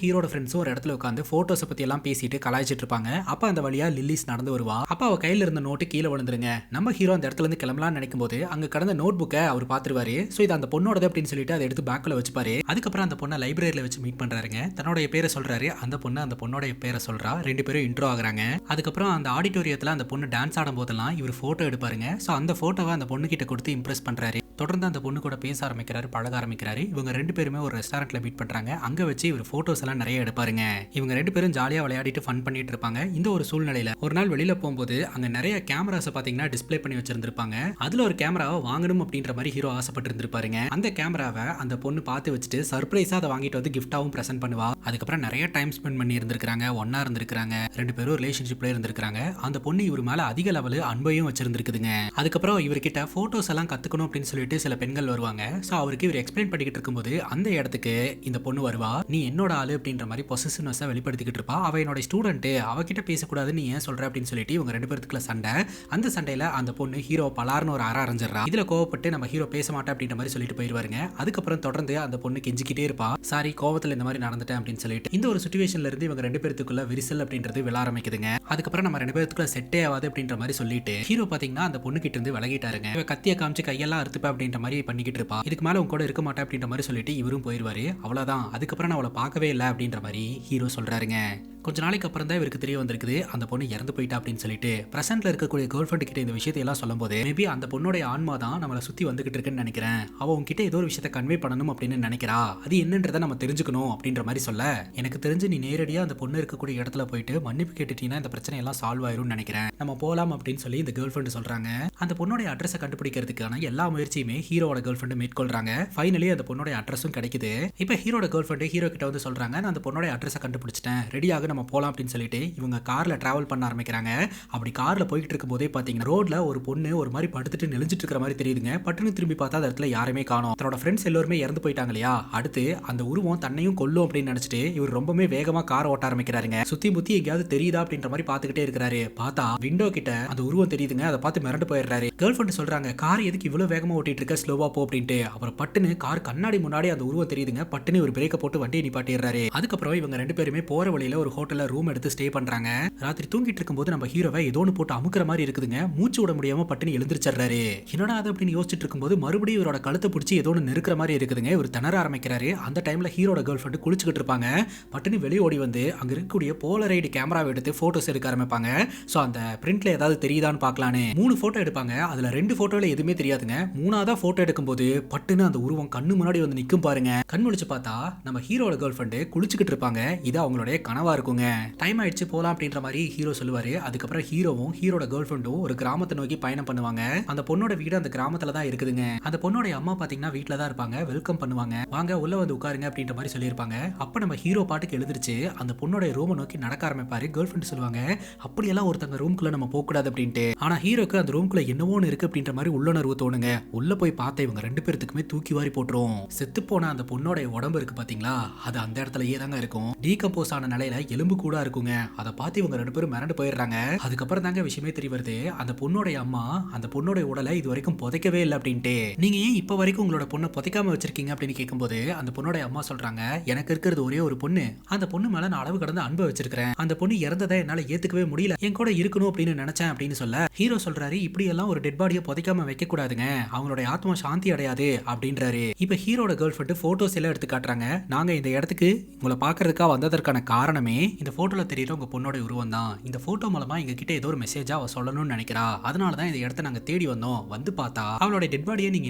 ஹீரோட ஃப்ரெண்ட்ஸும் ஒரு இடத்துல உட்காந்து போட்டோஸை பத்தி எல்லாம் பேசிட்டு கலாய்ச்சிட்டு இருப்பாங்க. அப்ப அந்த வழியா லில்லிஸ் நடந்து வருவா. அப்ப அவ கையில இருந்த நோட்டு கீழே விழுந்துருங்க. நம்ம ஹீரோ அந்த இடத்துல இருந்து கிளம்பலாம்னு நினைக்கும் போது அங்க கடந்த நோட் புக்கை அவர் பாத்துருவாரு. சோ இது அந்த பொண்ணோடது அப்படின்னு சொல்லிட்டு அதை எடுத்து பேக்ல வச்சுப்பாரு. அதுக்கப்புறம் அந்த பொண்ணை லைப்ரரியில வச்சு மீட் பண்றாருங்க. தன்னோட பேரை சொல்றாரு. அந்த பொண்ணோட பேரை சொல்றா. ரெண்டு பேரும் இன்ட்ரோ ஆகுறாங்க. அதுக்கப்புறம் அந்த ஆடிட்டோரியத்துல அந்த பொண்ணு டான்ஸ் ஆடும் போதெல்லாம் இவர் போட்டோ எடுப்பாருங்க. சோ அந்த போட்டோவை அந்த பொண்ணு கிட்ட கொடுத்து இம்ப்ரெஸ் பண்றாரு. தொடர்ந்து அந்த பொண்ணு கூட பேச ஆரம்பிக்கிறாரு, பழக ஆரம்பிக்கிறாரு. இவங்க ரெண்டு பேருமே ஒரு ரெஸ்டாரண்ட்ல மீட் பண்றாங்க. அங்க வச்சு இவர் போட்டோஸ் எல்லாம் நிறைய எடுப்பாருங்க. இவங்க ரெண்டு பேரும் ஜாலியா விளையாடிட்டு ஃபன் பண்ணிட்டு இருப்பாங்க. இந்த ஒரு சூழ்நிலையில ஒரு நாள் வெளியில போகும்போது அங்க நிறைய கேமராஸ் பாத்தீங்கன்னா டிஸ்ப்ளே பண்ணி வச்சிருந்திருப்பாங்க. அதுல ஒரு கேமராவை வாங்கணும் அப்படின்ற மாதிரி ஹீரோ ஆசைப்பட்டு இருந்திருப்பாருங்க. அந்த கேமராவை அந்த பொண்ணு பார்த்து வச்சுட்டு சர்ப்ரைஸா அதை வாங்கிட்டு வந்து கிஃப்டாவும் பிரசன்ட் பண்ணுவா. அதுக்கப்புறம் நிறைய டைம் ஸ்பெண்ட் பண்ணி இருந்திருக்காங்க, ஒன்னா இருந்திருக்காங்க, ரெண்டு பேரும் ரிலேஷன்ஷிப்ல இருந்திருக்காங்க. அந்த பொண்ணு இவர் மேல அதிக லெவல் அன்பையும் வச்சிருந்திருக்குதுங்க. அதுக்கப்புறம் இவர்கிட்ட போட்டோஸ் எல்லாம் கத்துக்கணும் அப்படின்னு சொல்லிட்டு சில பெண்கள் வருவாங்க. சோ அவருக்கு இவர் எக்ஸ்பிளைன் பண்ணிக்கிட்டு இருக்கும்போது அந்த இடத்துக்கு இந்த பொண்ணு வருவா. நீ என்னோட ஆளு அப்படின்ற மாதிரி பொசசிவ்னஸா வெளிப்படுத்திக்கிட்டு இருப்பா. அவ என்னோட ஸ்டூடெண்ட், அவகிட்ட பேசக்கூடாது, நீ ஏன் சொல்ற அப்படின்னு சொல்லிட்டு இவங்க ரெண்டு பேருக்குள்ள சண்டை. அந்த சண்டையில அந்த பொண்ணு ஹீரோ பலார்னு ஒரு அரைஞ்சிடறா. இதுல கோவப்பட்டு நம்ம ஹீரோ பேச மாட்டேன் அப்படின்ற மாதிரி சொல்லிட்டு போயிருவாருங்க. அதுக்கப்புறம் தொடர்ந்து அந்த பொண்ணு கெஞ்சிக்கிட்டே இருப்பா. சாரி, கோவத்துல இந்த மாதிரி நடந்துட்டேன் அப்படின்னு சொல்லிட்டு. இந்த ஒரு சிச்சுவேஷன்ல இருந்து இவங்க ரெண்டு பேருக்குள்ள விரிசல் அப்படின்றது விழ ஆரம்பிக்குதுங்க. அதுக்கப்புறம் நம்ம ரெண்டு பேருக்குள்ள செட்டே ஆகாது அப்படின்ற மாதிரி சொல்லிட்டு ஹீரோ பாத்தீங்கன்னா அந்த பொண்ணு கிட்ட இருந்து விலகிட்டாருங்க. இவ கத்திய காமிச்சு கையெல்லாம் அறுத்துப்ப அப்படின்ற மாதிரி பண்ணிக்கிட்டு இருப்பா. இதுக்கு மேல உங்க கூட இருக்க மாட்டேன் அப்படின்ற மாதிரி சொல்லிட்டு இவரும் போயிருவாரு. அவ்வளவுதான், அதுக்கப்புறம் நான் அவளை பார்க்கவே இல்லை அப்படின்ற மாதிரி ஹீரோ சொல்றாருங்க. கொஞ்ச நாளைக்கு அப்புறம் தான் இவருக்கு தெரிய வந்திருக்குது அந்த பொண்ணு இறந்து போயிட்டா அப்படின்னு சொல்லிட்டு. பிரசன்ட்ல இருக்கக்கூடிய கேர்ள் ஃப்ரெண்ட் கிட்ட இந்த விஷயத்தை எல்லாம் சொல்லும் போது மேபி அந்த பொண்ணோட ஆன்மா தான் நம்மளை சுத்தி வந்துகிட்டு இருக்குன்னு நினைக்கிறேன். அவ உங்ககிட்ட ஏதோ ஒரு விஷயத்தை கன்வே பண்ணணும் அப்படின்னு நினைக்கிறா. அது என்னன்றதை நம்ம தெரிஞ்சுக்கணும் அப்படின்ற மாதிரி சொல்ல, எனக்கு தெரிஞ்சு நீ நேரடியா அந்த பொண்ணு இருக்கக்கூடிய இடத்துல போயிட்டு மன்னிப்பு கேட்டுட்டீங்கன்னா இந்த பிரச்சனை எல்லாம் சால்வ் ஆயிரும்னு நினைக்கிறேன். நம்ம போலாம் அப்படின்னு சொல்லி இந்த கேர்ள் ஃப்ரெண்ட் சொல்றாங்க. அந்த பொண்ணோட அட்ரஸை கண்டுபிடிக்கிறதுக்கான எல்லா முயற்சியுமே ஹீரோட கேர்ள் ஃப்ரெண்ட் மேற்கொள்றாங்க. ஃபைனலி அந்த பொண்ணோட அட்ரஸும் கிடைக்குது. இப்போ ஹீரோட கேர்ள் ஃப்ரெண்ட் ஹீரோ கிட்ட வந்து சொல்றாங்க, நான் அந்த பொண்ணோட அட்ரஸை கண்டுபிடிச்சிட்டேன், ரெடியாக நம்ம போலாம் அப்படின்னு சொல்லிட்டு இவங்க கார்ல டிராவல் பண்ண ஆரம்பிக்கிறாங்க. அப்படி கார்ல போயிட்டு இருக்கும் போதே பாத்தீங்கன்னா ரோட்ல ஒரு பொண்ணு ஒரு மாதிரி படுத்துட்டு நெளிஞ்சிட்டு இருக்கிற மாதிரி தெரியுதுங்க. பட்டுன்னு திரும்பி பார்த்தா அந்த இடத்துல யாருமே காணோம். தன்னோட ஃப்ரெண்ட்ஸ் எல்லாருமே இறந்து போயிட்டாங்க இல்லையா. அடுத்து அந்த உருவம் தன்னையும் கொல்லும் அப்படின்னு நினைச்சிட்டு இவர் ரொம்பவே வேகமா கார் ஓட்ட ஆரம்பிக்கிறாருங்க. சுத்தி முத்தி எங்கேயாவது தெரியுதா அப்படின்ற மாதிரி பாத்துக்கிட்டே இருக்கிறாரு. பார்த்தா விண்டோ கிட்ட அந்த உருவம் தெரியுதுங்க. அதை பார்த்து மிரண்டு போயிடுறாரு. கேர்ள் ஃப்ரெண்ட் சொல்றாங்க, கார் எதுக்கு இவ்வளவு வேகமா ஓட்டிட்டு இருக்க, ஸ்லோவா போ அப்படின்ட்டு. அப்புறம் பட்டுன்னு கார் கண்ணாடி முன்னாடி அந்த உருவம் தெரியுதுங்க. பட்டுன்னு ஒரு பிரேக்க போட்டு வண்டியை நிப்பாட்டிடுறாரு. அதுக்கப்புறம் இவங்க ரெண்டு பேருமே போற வழியில ஒரு ஹோட்டல்ல ரூம் எடுத்து ஸ்டே பண்றாங்க. ராத்திரி தூங்கிட்டு இருக்கும்போது நம்ம ஹீரோவை ஏதோ ஒன்று போட்டு அமுக்கிற மாதிரி இருக்குதுங்க. மூச்சு விட முடியாம பட்டுன்னு எழுந்திருச்சாரு. என்னடா அது அப்படின்னு யோசிச்சுட்டு இருக்கும்போது மறுபடியும் இவரோட கழுத்தை பிடிச்சி ஏதோ ஒன்று நெருக்கிற மாதிரி இருக்குதுங்க. இவர் திணற ஆரம்பிக்கிறாரு. அந்த டைம்ல ஹீரோட கேர்ள் ஃப்ரெண்ட் குளிச்சுக்கிட்டு இருப்பாங்க. பட்டுன்னு வெளியே ஓடி வந்து அங்க இருக்கக்கூடிய போலரைடு கேமராவை எடுத்து போட்டோஸ் எடுக்க ஆரம்பிப்பாங்க. சோ அந்த பிரிண்ட்ல ஏதாவது தெரியுதான்னு பார்க்கலான்னு 3 போட்டோ எடுப்பாங்க. அதுல 2 போட்டோல எதுவுமே தெரியாதுங்க. 3ஆவதா போட்டோ எடுக்கும்போது பட்டுன்னு அந்த உருவம் கண்ணு முன்னாடி வந்து நிக்கும் பாருங்க. கண் முழிச்சு பார்த்தா நம்ம ஹீரோட கேர்ள் ஃப்ரெண்ட் குளிச்சுக்கிட்டு இருப்பாங்க. இது அவங்களுடைய கனவா இருக்குங்க. டைம் ஆயிடுச்சு போலாம் அப்படின்ற மாதிரி ஹீரோ சொல்லுவாரு. அதுக்கப்புறம் ஹீரோவும் ஹீரோட கேர்ள் ஃப்ரெண்டும் ஒரு கிராமத்தை நோக்கி பயணம் பண்ணுவாங்க. அந்த பொண்ணோட வீடு அந்த கிராமத்துல தான் இருக்குதுங்க. அந்த பொண்ணோட அம்மா பாத்தீங்கன்னா வீட்ல தான் இருப்பாங்க. வெல்கம் பண்ணுவாங்க, வாங்க உள்ள வந்து உட்காருங்க அப்படின்ற மாதிரி சொல்லியிருப்பாங்க. அப்ப நம்ம ஹீரோ பாட்டுக்கு எழுந்திருச்சு அந்த பொண்ணோட ரூமை நோக்கி நடக்க ஆரம்பிப்பாரு. கேர்ள் ஃப்ரெண்ட் சொல்லுவாங்க, அப்படியெல்லாம் ஒருத்தங்க ரூம்குள்ள நம்ம போக கூடாது அப்படின்ட்டு. ஆனா ஹீரோக்கு அந்த ரூம்குள்ள என்னவோன்னு இருக்கு அப்படின்ற மாதிரி உள்ளுணர்வு தோணுங்க. உள்ள போய் பார்த்த இவங்க ரெண்டு பேருக்குமே தூக்கி வாரி போட்டுரும். செத்து போன அந்த பொண்ணோட உடம்பு இருக்கு பாத்தீங்களா, அது அந்த இடத்துலயே தாங்க இருக்கும். டீகம்போஸ் ஆன நிலையில எலும்பு கூட இருக்குங்க. அதை பார்த்து இவங்க ரெண்டு பேரும் மிரண்டு போயிடுறாங்க. அதுக்கப்புறம் தாங்க விஷயமே தெரிய வருது, அந்த பொண்ணோட அம்மா அந்த பொண்ணோட உடலை இது வரைக்கும் புதைக்கவே இல்லை அப்படின்ட்டு. நீங்க ஏன் இப்ப வரைக்கும் உங்களோட பொண்ணை புதைக்காம வச்சிருக்கீங்க அப்படின்னு கேட்கும்போது அந்த பொண்ணோட அம்மா சொல்றாங்க, எனக்கு இருக்கிறது ஒரே ஒரு பொண்ணு, அந்த பொண்ணு மேல நான் அளவு கடந்து அன்பை வச்சிருக்கிறேன். அந்த பொண்ணு இறந்ததை என்னால ஏத்துக்கவே முடியல, என் கூட இருக்கணும் அப்படின்னு நினைச்சேன் அப்படின்னு சொல்ல ஹீரோ சொல்றாரு, இப்படி எல்லாம் ஒரு டெட் பாடியை புதைக்காம வைக்க கூடாதுங்க, அவங்களோட ஆத்மா சாந்தி அடையாது அப்படின்றாரு. இப்ப ஹீரோட கேர்ள் ஃப்ரெண்ட் போட்டோஸ் எல்லாம் எடுத்து காட்டுறாங்க. நாங்க இந்த இடத்துக்கு உங்களை பாக்குறதுக்காக வந்ததற்கான காரணமே இந்த போட்டோல தெரியற உங்க பொண்ணோட உருவம் தான். இந்த போட்டோ மூலமா எங்க கிட்ட ஏதோ ஒரு மெசேஜா அவ சொல்லணும்னு நினைக்கிறா. அதனாலதான் இந்த இடத்த நாங்க தேடி வந்தோம். வந்து பார்த்தா அவளோட டெட் பாடியை நீங்க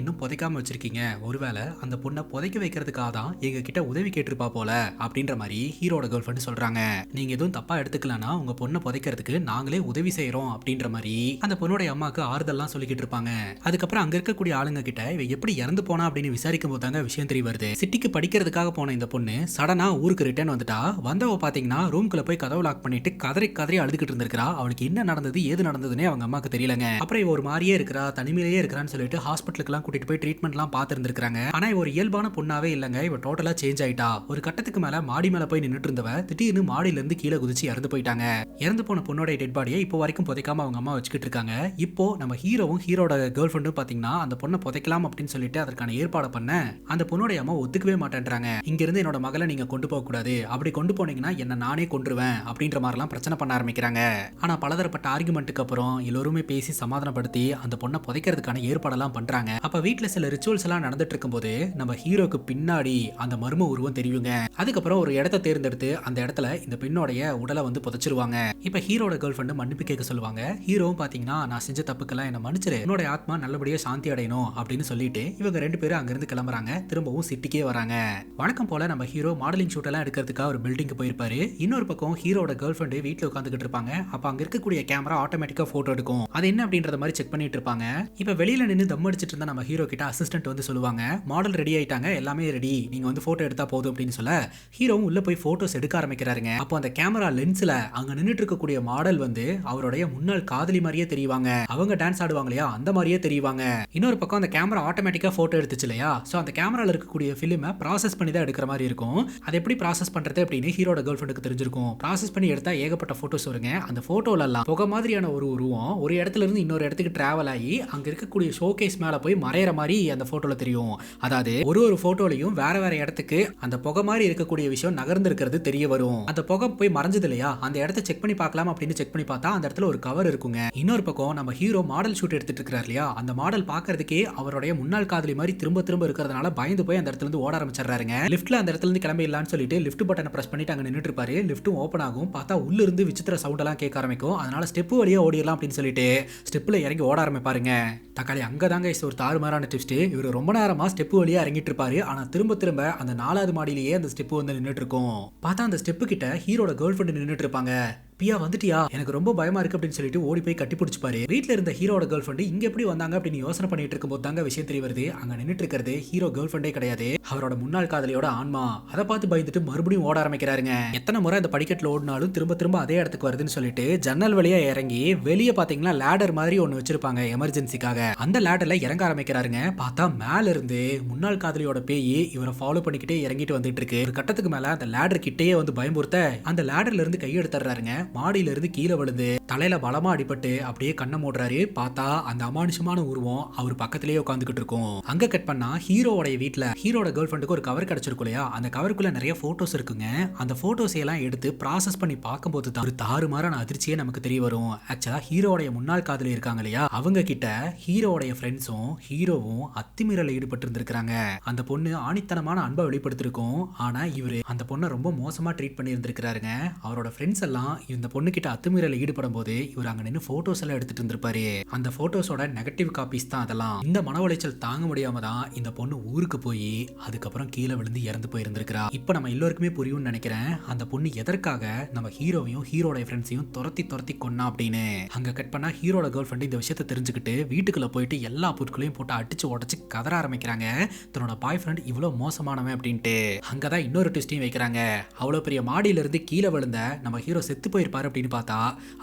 இன்னும் புதைக்காம வச்சிருக்கீங்க. ஒருவேளை அந்த பொண்ணை புதைக்க வைக்கிறதுக்காக தான் எங்க கிட்ட உதவி கேட்டிருப்பா போல அப்படின்ற மாதிரி ஹீரோட கேர்ள் ஃப்ரெண்ட் சொல்றாங்க. நீங்க எதுவும் தப்பா எடுத்துக்கலனா உங்க பொண்ணை புதைக்கிறதுக்கு நாங்களே உதவி செய்யறோம் அப்படின்ற மாதிரி அந்த பொண்ணோட அம்மாக்கு ஆறுதல்லாம் சொல்லிக்கிட்டு இருப்பாங்க. அதுக்கப்புறம் அங்க இருக்கக்கூடிய ஆளுங்க கிட்ட இவ எப்படி இறந்து போனா அப்படின்னு விசாரிக்கும் போது தாங்க விஷயம் தெரிய வருது. சிட்டிக்கு படிக்கிறதுக்காக போன இந்த பொண்ணு சடனா ஊருக்கு ரிட்டர்ன் வந்துட்டா. வந்தவ பாத்தீங்கன்னா ரூம்குள்ள போய் கதவு லாக் பண்ணிட்டு கதறி கதறி அழுதுகிட்டு இருந்திருக்கா. அவளுக்கு என்ன நடந்தது ஏது நடந்ததுன்னே அவங்க அம்மாக்கு தெரியலங்க. அப்புறம் இவ ஒரு மாதிரியே இருக்கிறா, தனிமையிலேயே இருக்கிறான்னு சரியில்லைன்னு சொல்லிட்டு ஹாஸ்பிட்டலுக்குலாம் கூட்டிட்டு போய் ட்ரீட்மெண்ட்லாம் பார்த்துருந்துருக்காங்க. ஆனா இவ ஒரு இயல்பான பொண்ணாவே இல்லங்க. இவ டோட்டலா சேஞ்ச் ஆயிட்டா. ஒரு கட்டத்துக்கு மேல மாடி மேல போய் நின்னுட்டு இருந்தவ திடீர்னு மாடியில இருந்து கீழே குதிச்சு இறந்து போயிட்டாங்க. இறந்து போன பொண்ணோட டெட் பாடியை இப்போ வரைக்கும் புதைக்காம அவங்க அம்மா வச்சுக்கிட்டு இருக்காங்க. இப்போ நம்ம ஹீரோவும் ஹீரோட கேர்ள் ஃப்ரெண்டும் பாத்தீங்கன்னா அந்த பொண்ணை புதைக்கலாம் அப்படின்னு சொல்லிட்டு அதற்கான ஏற்பாடு பண்ண அந்த பொண்ணோட அம்மா ஒத்துக்கவே மாட்டேன்றாங்க. இங்க இருந்து என்னோட மகளை நீங்க கொண்டு போக கூடாது, அப்படி கொண்டு போனீங்கன்னா என்ன நானே கொன்றுவேன் அப்படின்ற மாதிரிலாம் பிரச்சனை பண்ண ஆரம்பிக்கிறாங்க. ஆனா பலதரப்பட்ட ஆர்குமெண்ட்டுக்கு அப்புறம் எல்லோருமே பேசி சமாதானப்படுத்தி அந்த பொண்ணை புதைக்கிறதுக்கான ஏற்பாடெல்லாம் பண்றாங்க. அப்ப வீட்டுல சில ரிச்சுவல்ஸ் எல்லாம் நடந்துட்டு இருக்கும்போது நம்ம ஹீரோக்கு பின்னாடி அந்த மர்ம உருவம் தெரியுங்க. அதுக்கப்புறம் ஒரு இடத்தை தேர்ந்தெடுத்து அந்த இடத்துல இந்த பெண்ணோடைய உடலை வந்து புதைச்சிருவாங்க. இப்ப ஹீரோட கேர்ள் ஃப்ரெண்ட் மன்னிப்பு கேட்க சொல்லுவாங்க. ஹீரோவும் பாத்தீங்கன்னா நான் செஞ்ச தப்புக்கெல்லாம் என்ன மன்னிச்சிரு, என்னோட ஆத்மா நல்லபடியா சாந்தி அடையணும் அப்படின்னு சொல்லிட்டு இவங்க ரெண்டு பேரும் அங்கிருந்து கிளம்புறாங்க. திரும்பவும் சிட்டிக்கே வராங்க. வழக்கம் போல நம்ம ஹீரோ மாடலிங் ஷூட் எல்லாம் எடுக்கிறதுக்காக ஒரு பில்டிங்க்கு போயிருப்பாரு. இன்னொரு பக்கம் ஹீரோட கேர்ள் ஃப்ரெண்ட் வீட்டுல உட்காந்துக்கிட்டு இருப்பாங்க. அப்ப அங்க இருக்கக்கூடிய கேமரா ஆட்டோமேட்டிக்கா போட்டோ எடுக்கும். அது என்ன அப்படின்றத மாதிரி செக் பண்ணிட்டு இருப்பாங்க. இப்ப வெளியில நின்று தம் அடிச்சிட்டு இருந்த நம்ம ஹீரோ கிட்ட அசிஸ்டன்ட் வந்து சொல்லுவாங்க, மாடல் ரெடி ஆயிட்டாங்க, எல்லாமே ரெடி, நீங்க வந்து போட்டோ எடுத்தா போதும் அப்படின்னு சொல்ல ஹீரோவும் உள்ள போய் போட்டோஸ் எடுக்க ஆரம்பிக்கிறாருங்க. அப்போ அந்த கேமரா லென்ஸ்ல அங்க நின்னுட்டு இருக்கக்கூடிய மாடல் வந்து அவருடைய முன்னாள் காதலி மாதிரியே தெரியுவாங்க. அவங்க டான்ஸ் ஆடுவாங்க இல்லையா, அந்த மாதிரியே தெரியுவாங்க. இன்னொரு பக்கம் அந்த கேமரா ஆட்டோமேட்டிக்கா போட்டோ எடுத்துச்சு இல்லையா, சோ அந்த கேமரால இருக்கக்கூடிய ஃபிலிமை ப்ராசஸ் பண்ணி தான் எடுக்கிற மாதிரி இருக்கும். அது எப்படி ப்ராசஸ் பண்றது அப்படின்னு ஹீரோட கேர்ள் ஃப்ரெண்டுக்கு தெரிஞ்சிருக்கும். ப்ராசஸ் பண்ணி எடுத்தா ஏகப்பட்ட போட்டோஸ் வருங்க. அந்த போட்டோல எல்லாம் புகை மாதிரியான ஒரு உருவம் ஒரு இடத்துல இருந்து இன்னொரு இடத்துக்கு டிராவல் ஆகி அங்க இருக்கக்கூடிய ஷோகேஸ் மேல போய் மறையிற மாதிரி அந்த போட்டோல தெரியும். அதாவது ஒரு போட்டோலையும் வேற வேற இடத்துக்கு அந்த புகை மாதிரி இருக்கக்கூடிய விஷயம் நகர்ந்து இருக்கிறது தெரிய வரும். அந்த புகை போய் மறைஞ்சது இல்லையா, அந்த இடத்தை செக் பண்ணி பார்க்கலாம் அப்படின்னு செக் பண்ணி பார்த்தா அந்த இடத்துல ஒரு கவர் இருக்குங்க. இன்னொரு பக்கம் நம்ம ஹீரோ மாடல் ஷூட் எடுத்துட்டு இருக்காரு இல்லையா, அந்த மாடல் பாக்குறதுக்கே அவருடைய முன்னாள் காதலி மாதிரி திரும்ப திரும்ப இருக்கிறதுனால பயந்து போய் அந்த இடத்துல இருந்து ஓட ஆரம்பிச்சிடுறாருங்க. லிஃப்ட்ல அந்த இடத்துல இருந்து கிளம்பிடலாம்னு சொல்லிட்டு லிஃப்ட் பட்டனை பிரஸ் பண்ணிட்டு அங்க நின்னுட்டு இருப்பாரு. லிஃப்ட்டும் ஓபன் ஆகும். பார்த்தா உள்ள இருந்து விசித்திர சவுண்ட் எல்லாம் கேட்க ஆரம்பிக்கும். அதனால ஸ்டெப் வழியா ஓடிடலாம் அப்படின்னு சொல்லிட்டு ஸ்டெப்ல இறங்கி ஓட ஆரம்பிப்பாருங்க. தக்காளி அங்கதாங்க ஒரு தாறுமாறான ட்விஸ்ட். இவர் ரொம்ப நேரமா ஸ்டெப் வழியா இறங்கிட்டு இருப்பாரு. ஆனா திரும்ப திரும்ப அந்த 4வது மாடியிலேயே அந்த ஸ்டெப் வந்து நின்னுட்டு இருக்கும். பார்த்தா அந்த ஸ்டெப்பு கிட்ட ஹீரோட கேர்ள் ஃப்ரெண்ட் நின்னுட்டு இருப்பாங்க. பியா வந்துட்டியா, எனக்கு ரொம்ப பயமா இருக்கு அப்படின்னு சொல்லிட்டு ஓடி போய் கட்டி பிடிச்சிப்பாரு. வீட்டுல இருந்த ஹீரோட கேர்ள் ஃப்ரெண்ட் இங்க எப்படி வந்தாங்க அப்படின்னு யோசனை பண்ணிட்டு இருக்கும்போது தாங்க விஷயம் தெரிய வருது. அங்க நின்னுட்டு இருக்கிறது ஹீரோ கேர்ள் ஃப்ரெண்டே கிடையாது, அவரோட முன்னாள் காதலியோட ஆன்மா. அதை பார்த்து பயந்துட்டு மறுபடியும் ஓட ஆரம்பிக்கிறாருங்க. எத்தனை முறை அந்த படிக்கட்டுல ஓடினாலும் திரும்ப திரும்ப அதே இடத்துக்கு வருதுன்னு சொல்லிட்டு ஜன்னல் வழியா இறங்கி வெளியே பாத்தீங்கன்னா லேடர் மாதிரி ஒன்னு வச்சிருப்பாங்க எமர்ஜென்சிக்காக. அந்த லேடர்ல இறங்க ஆரம்பிக்கிறாருங்க. பார்த்தா மேல இருந்து முன்னாள் காதலியோட பேய் இவரை ஃபாலோ பண்ணிக்கிட்டே இறங்கிட்டு வந்துட்டு இருக்கு. ஒரு கட்டத்துக்கு மேல அந்த லேடர் கிட்டேயே வந்து பயமுறுத்த அந்த லேடர்ல இருந்து கை எடுத்துறாருங்க. மாடியில இருந்து கீழே விழுந்து தலையில பலமா அடிபட்டு அப்படியே கண்ணை மூடுறாரு. பார்த்தா அந்த அமானுஷமான உருவம் அவர் பக்கத்திலேயே உட்காந்துக்கிட்டு இருக்கும். அங்க கட் பண்ணா ஹீரோவோட வீட்டுல ஹீரோட கேர்ள் ஃப்ரெண்டுக்கு ஒரு கவர் கிடைச்சிருக்கும் இல்லையா, அந்த கவருக்குள்ள நிறைய போட்டோஸ் இருக்குங்க. அந்த போட்டோஸ் எல்லாம் எடுத்து ப்ராசஸ் பண்ணி பார்க்கும்போது தான் ஒரு தாறுமாறான அதிர்ச்சியே நமக்கு தெரிய வரும். ஆக்சுவலா ஹீரோடைய முன்னாள் காதலி இருக்காங்க இல்லையா, அவங்க கிட்ட ஹீரோடைய ஃப்ரெண்ட்ஸும் ஹீரோவும் அத்துமீறல ஈடுபட்டு இருந்திருக்காங்க. அந்த பொண்ணு ஆணித்தனமான அன்பை வெளிப்படுத்திருக்கும். ஆனா இவரு அந்த பொண்ணை ரொம்ப மோசமா ட்ரீட் பண்ணி இருந்திருக்காருங்க. அவரோட ஃப்ரெண்ட்ஸ் எல்லாம் இந்த பொண்ணு கிட்ட அத்துமீறல ஈடுபடும் போது இவர் அங்க நின்று போட்டோஸ் எல்லாம் எடுத்துட்டு இருந்திருப்பாரு. அந்த போட்டோஸோட நெகட்டிவ் காப்பீஸ் தான் அதெல்லாம். இந்த மன உளைச்சல் தாங்க முடியாம தான் இந்த பொண்ணு ஊருக்கு போய் அதுக்கப்புறம் கீழே விழுந்து இறந்து போயிருந்திருக்கிறா. இப்ப நம்ம எல்லாருக்குமே புரியும்னு நினைக்கிறேன் அந்த பொண்ணு எதற்காக நம்ம ஹீரோவையும் ஹீரோட ஃப்ரெண்ட்ஸையும் துரத்தி கொன்னா அப்படின்னு. அங்க கட் பண்ணா ஹீரோட கேர்ள் ஃப்ரெண்ட் இந்த விஷயத்தை தெரிஞ்சுக்கிட்டு வீட்டுக்குள்ள போயிட்டு எல்லா பொருட்களையும் போட்டு அடிச்சு உடச்சு கதற ஆரம்பிக்கிறாங்க. தன்னோட பாய் ஃப்ரெண்ட் இவ்வளவு மோசமானவன் அப்படின்ட்டு. அங்கதான் இன்னொரு ட்விஸ்டையும் வைக்கிறாங்க. அவ்வளவு பெரிய மாடியில இருந்து கீழே விழுந்த நம்ம ஹீரோ செத்து போயிருப்பாரு அப்படின்னு பார்த்தா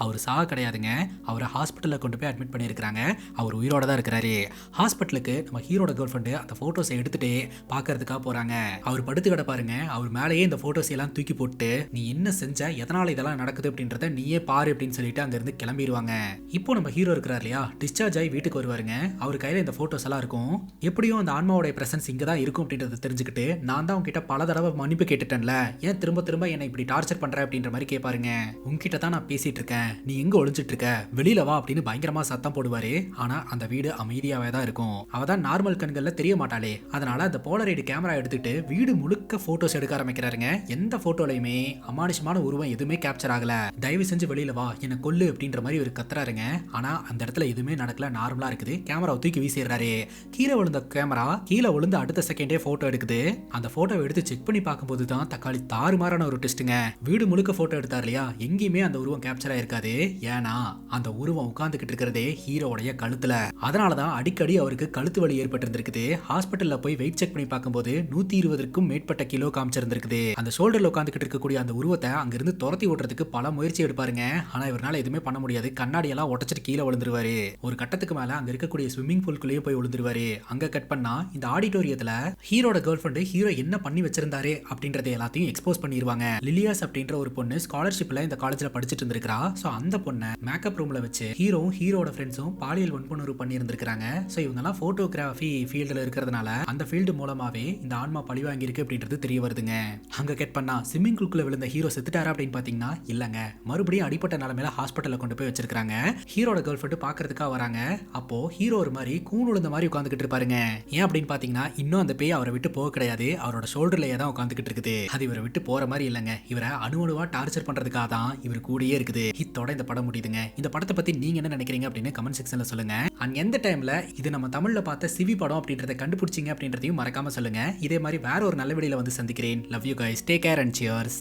அவர் சாக கிடையாதுங்க. அவரை ஹாஸ்பிட்டலில் கொண்டு போய் அட்மிட் பண்ணியிருக்கிறாங்க. அவர் உயிரோட தான் இருக்கிறாரு. ஹாஸ்பிட்டலுக்கு நம்ம ஹீரோட கேர்ள் ஃப்ரெண்டு அந்த போட்டோஸை எடுத்துட்டு பார்க்கறதுக்காக போறாங்க. அவர் படுத்து கிடப்பாருங்க. அவர் மேலேயே இந்த போட்டோஸ் எல்லாம் தூக்கி போட்டு நீ என்ன செஞ்ச, எதனால இதெல்லாம் நடக்குது அப்படின்றத நீயே பாரு அப்படின்னு சொல்லிட்டு அங்க இருந்து கிளம்பிடுவாங்க. இப்போ நம்ம ஹீரோ இருக்கிறார் இல்லையா, டிஸ்சார்ஜ் ஆகி வீட்டுக்கு வருவாருங்க. அவர் கையில இந்த போட்டோஸ் எல்லாம் இருக்கும். எப்படியும் அந்த ஆன்மாவோட பிரசன்ஸ் இங்க தான் இருக்கும் அப்படின்றத தெரிஞ்சுக்கிட்டு நான் தான் உங்ககிட்ட பல தடவை மன்னிப்பு கேட்டுட்டேன்ல, ஏன் திரும்ப திரும்ப என்னை இப்படி டார்ச்சர் பண்ற அப்படின்ற மாதிரி கேட்பாருங்க. உங்ககிட்ட தான் நான் பேசிட்டு இருக்கேன், நீ எங்க ஒளிஞ்சிட்டு இருக்க, வெளியில வா அப்படின்னு பயங்கரமா சத்தம் போடுவாரு. ஆனா அந்த வீடு அமைதியாவே தான் இருக்கும். அவதான் நார்மல் கண்கள்ல தெரிய மாட்டாளே, அதனால அந்த போலரைடு கேமரா எடுத்துட்டு வீடு முழுக்க போட்டோஸ் எடுக்க ஆரம்பிக்கிறாருங்க. எந்த போட்டோலையுமே அமானுஷமான உருவம் எதுவுமே கேப்சர் ஆகல. தயவு செஞ்சு வெளியில வா, என்ன கொல்லு அப்படின்ற மாதிரி ஒரு கத்துறாருங்க. ஆனா அந்த இடத்துல எதுவுமே நடக்கல, நார்மலா இருக்குது. கேமரா தூக்கி வீசிடுறாரு. கீழே விழுந்த கேமரா கீழே விழுந்து அடுத்த செகண்டே போட்டோ எடுக்குது. அந்த போட்டோ எடுத்து செக் பண்ணி பார்க்கும்போது தான் தக்காளி தாறுமாறான ஒரு டெஸ்ட்டுங்க. வீடு முழுக்க போட்டோ எடுத்தார் இல்லையா, எங்க எங்கேயுமே அந்த உருவம் கேப்சர் ஆயிருக்காது. ஏன்னா அந்த உருவம் உட்கார்ந்துகிட்டு இருக்கிறதே ஹீரோவுடைய கழுத்துல. அதனாலதான் அடிக்கடி அவருக்கு கழுத்து வலி ஏற்பட்டு இருந்திருக்குது. ஹாஸ்பிட்டல்ல போய் வெயிட் செக் பண்ணி பார்க்கும்போது 120க்கும் மேற்பட்ட கிலோ காமிச்சிருந்திருக்குது. அந்த ஷோல்டர்ல உட்காந்துக்கிட்டு இருக்கக்கூடிய அந்த உருவத்தை அங்கிருந்து துரத்தி ஓட்டுறதுக்கு பல முயற்சி எடுப்பாருங்க. ஆனா இவரால எதுவுமே பண்ண முடியாது. கண்ணாடி எல்லாம் உடச்சிட்டு கீழே விழுந்துருவாரு. ஒரு கட்டத்துக்கு மேல அங்க இருக்கக்கூடிய ஸ்விம்மிங் பூல்குள்ளேயே போய் விழுந்துருவாரு. அங்க கட் பண்ணா இந்த ஆடிட்டோரியத்துல ஹீரோட கேர்ள் ஃப்ரெண்ட் ஹீரோ என்ன பண்ணி வச்சிருந்தாரு அப்படின்றத எல்லாத்தையும் எக்ஸ்போஸ் பண்ணிடுவாங்க. லிலியாஸ் அப்படின்ற ஒரு பொண்ணு ஸ்காலர்ஷிப்ல இந்த காலேஜ்ல படிச்சிட்டு இருந்திருக்கா. சோ அந்த பொண்ணை மேக்கப் ரூம்ல வச்சு ஹீரோட ஃப்ரெண்ட்ஸும் பாலியல் வன்புணர்வு பண்ணி இருந்திருக்காங்க. சோ இவங்க எல்லாம் போட்டோகிராஃபி ஃபீல்டுல இருக்கிறதுனால அந்த ஃபீல்டு மூலமாவே இந்த ஆன்மா பழி வாங்கி இருக்கு அப்படின்றது தெரிய வருதுங்க. அங்க கட் பண்ணா ஸ்விம்மிங் பூல்குள்ள விழுந்த ஹீரோ செத்துட்டாரா அப்படின்னு பாத்தீங்கன்னா இல்லங்க, மறுபடியும் அடிப்பட்ட நிலைமையில ஹாஸ்பிட்டல்ல கொண்டு போய் வச்சிருக்காங்க. ஹீரோட கேர்ள் ஃப்ரெண்ட் பாக்குறதுக்காக வராங்க. அப்போ ஹீரோ ஒரு மாதிரி கூண் விழுந்த மாதிரி உட்காந்துக்கிட்டு இருப்பாருங்க. ஏன் அப்படின்னு பாத்தீங்கன்னா இன்னும் அந்த பேய் அவரை விட்டு போக கிடையாது. அவரோட ஷோல்டர்லயே தான் உட்காந்துக்கிட்டு இருக்குது. அது இவரை விட்டு போற மாதிரி இல்லங்க, இவரை அணுவணுவா டார்ச்சர் பண்றதுக்காக தான் இவர் கூடயே இருக்குது. இதோட இந்த படம் முடியுதுங்க. இந்த படத்தை பத்தி நீங்க என்ன நினைக்கிறீங்க அப்படின்னு கமெண்ட் செக்ஷன்ல சொல்லுங்க. அண்ட் எந்த டைம்ல இது நம்ம தமிழ்ல பார்த்த சிவி படம் அப்படின்றத கண்டுபிடிச்சிங்க அப்படின்றதையும் மறக்காம சொல்லுங்க. இதே மாதிரி வேற ஒரு நல்ல வீடியோல வந்து சந்திக்கிறேன். Love you guys, take care and cheers.